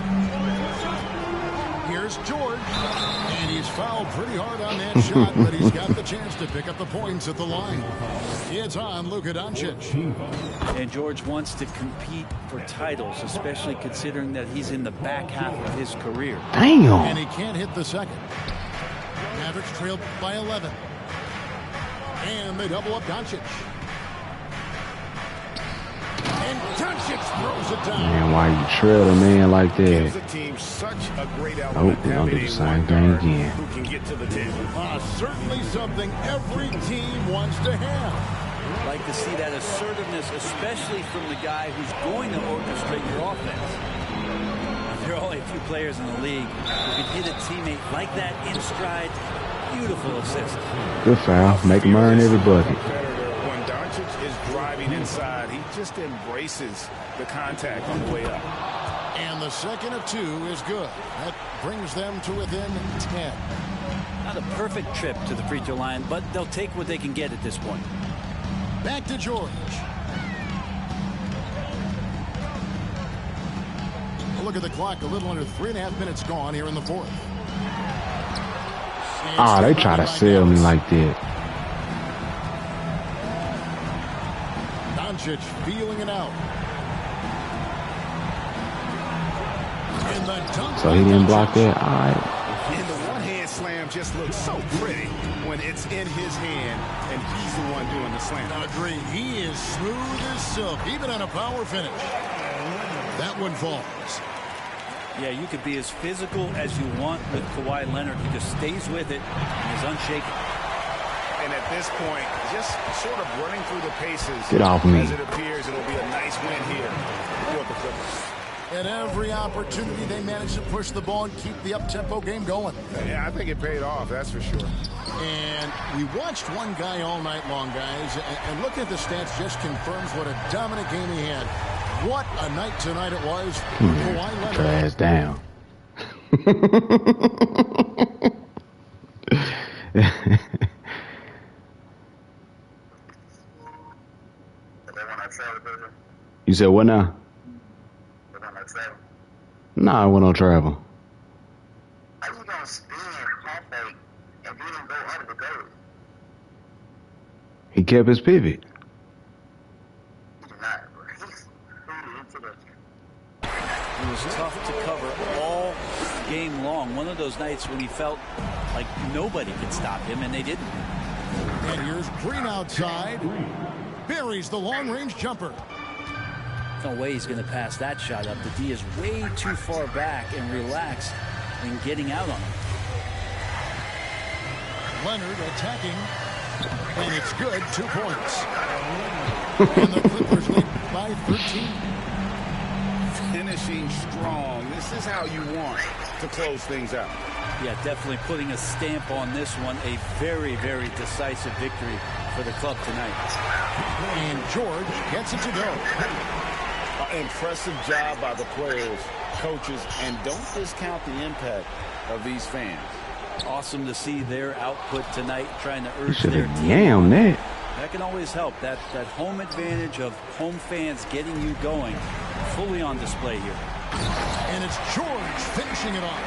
Here's George. And he's fouled pretty hard on that shot, but he's got the chance to pick up the points at the line. It's on Luka Doncic. And George wants to compete for titles, especially considering that he's in the back half of his career. Damn. And he can't hit the second. Mavericks trailed by 11. And they double up Doncic. And Doncic throws it down. Man, why you trail a man like that? Gives the team such a great element. We're going to do the same thing again. Who can get to the table. Certainly something every team wants to have. Like to see that assertiveness, especially from the guy who's going to orchestrate your offense. There are only a few players in the league who can hit a teammate like that in stride. Beautiful assist. Good foul. Make him earn every bucket. When Doncic is driving inside, he just embraces the contact on the way up. And the second of 2 is good. That brings them to within 10. Not a perfect trip to the free throw line, but they'll take what they can get at this point. Back to George. Look at the clock. A little under 3.5 minutes gone here in the fourth. Oh, they try to sell me like that. Doncic feeling it out. In the dunk. So he didn't block that? All right. And the one-hand slam just looks so pretty when it's in his hand and he's the one doing the slam. Agreed. He is smooth as silk, even on a power finish. That one falls. Yeah, you could be as physical as you want with Kawhi Leonard. He just stays with it and is unshaken. And at this point, just sort of running through the paces. Get off me. As it appears, it'll be a nice win here for the Clippers. At every opportunity, they managed to push the ball and keep the up-tempo game going. Yeah, I think it paid off, that's for sure. And we watched one guy all night long, guys, and looking at the stats just confirms what a dominant game he had. What a night tonight it was for Kawhi Leonard. Your ass down. You said what now? Nah, I went on travel. How you gonna spin half fake and then go under the goal? He kept his pivot. It was tough to cover all game long. One of those nights when he felt like nobody could stop him, and they didn't. And here's Green outside. Buries the long-range jumper. No way he's going to pass that shot up. The D is way too far back and relaxed in getting out on him. Leonard attacking. And it's good. 2 points. And the Clippers lead by 13. Finishing strong. This is how you want to close things out. Yeah, definitely putting a stamp on this one. A very, very decisive victory for the club tonight. And George gets it to go. Impressive job by the players, coaches, and don't discount the impact of these fans. Awesome to see their output tonight, trying to urge Should their have team. yammed that. That can always help. That home advantage of home fans getting you going, fully on display here. And it's George finishing it off.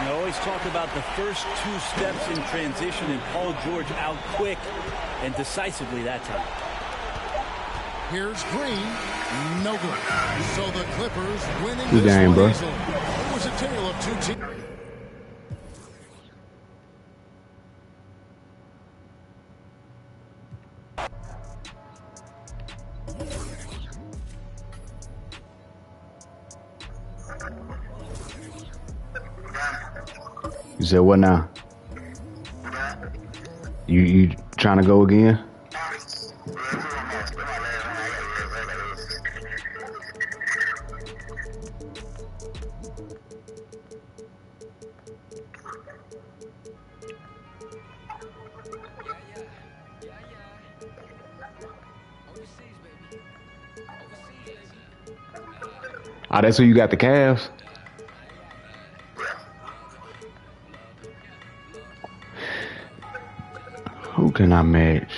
I always talk about the first 2 steps in transition, and Paul George out quick and decisively that time. Here's Green. No good. So the Clippers winning Good this game, one bro. easily. It was a tale of 2 teams. You said what now? You trying to go again? Oh, that's who you got the Cavs? Who can I match?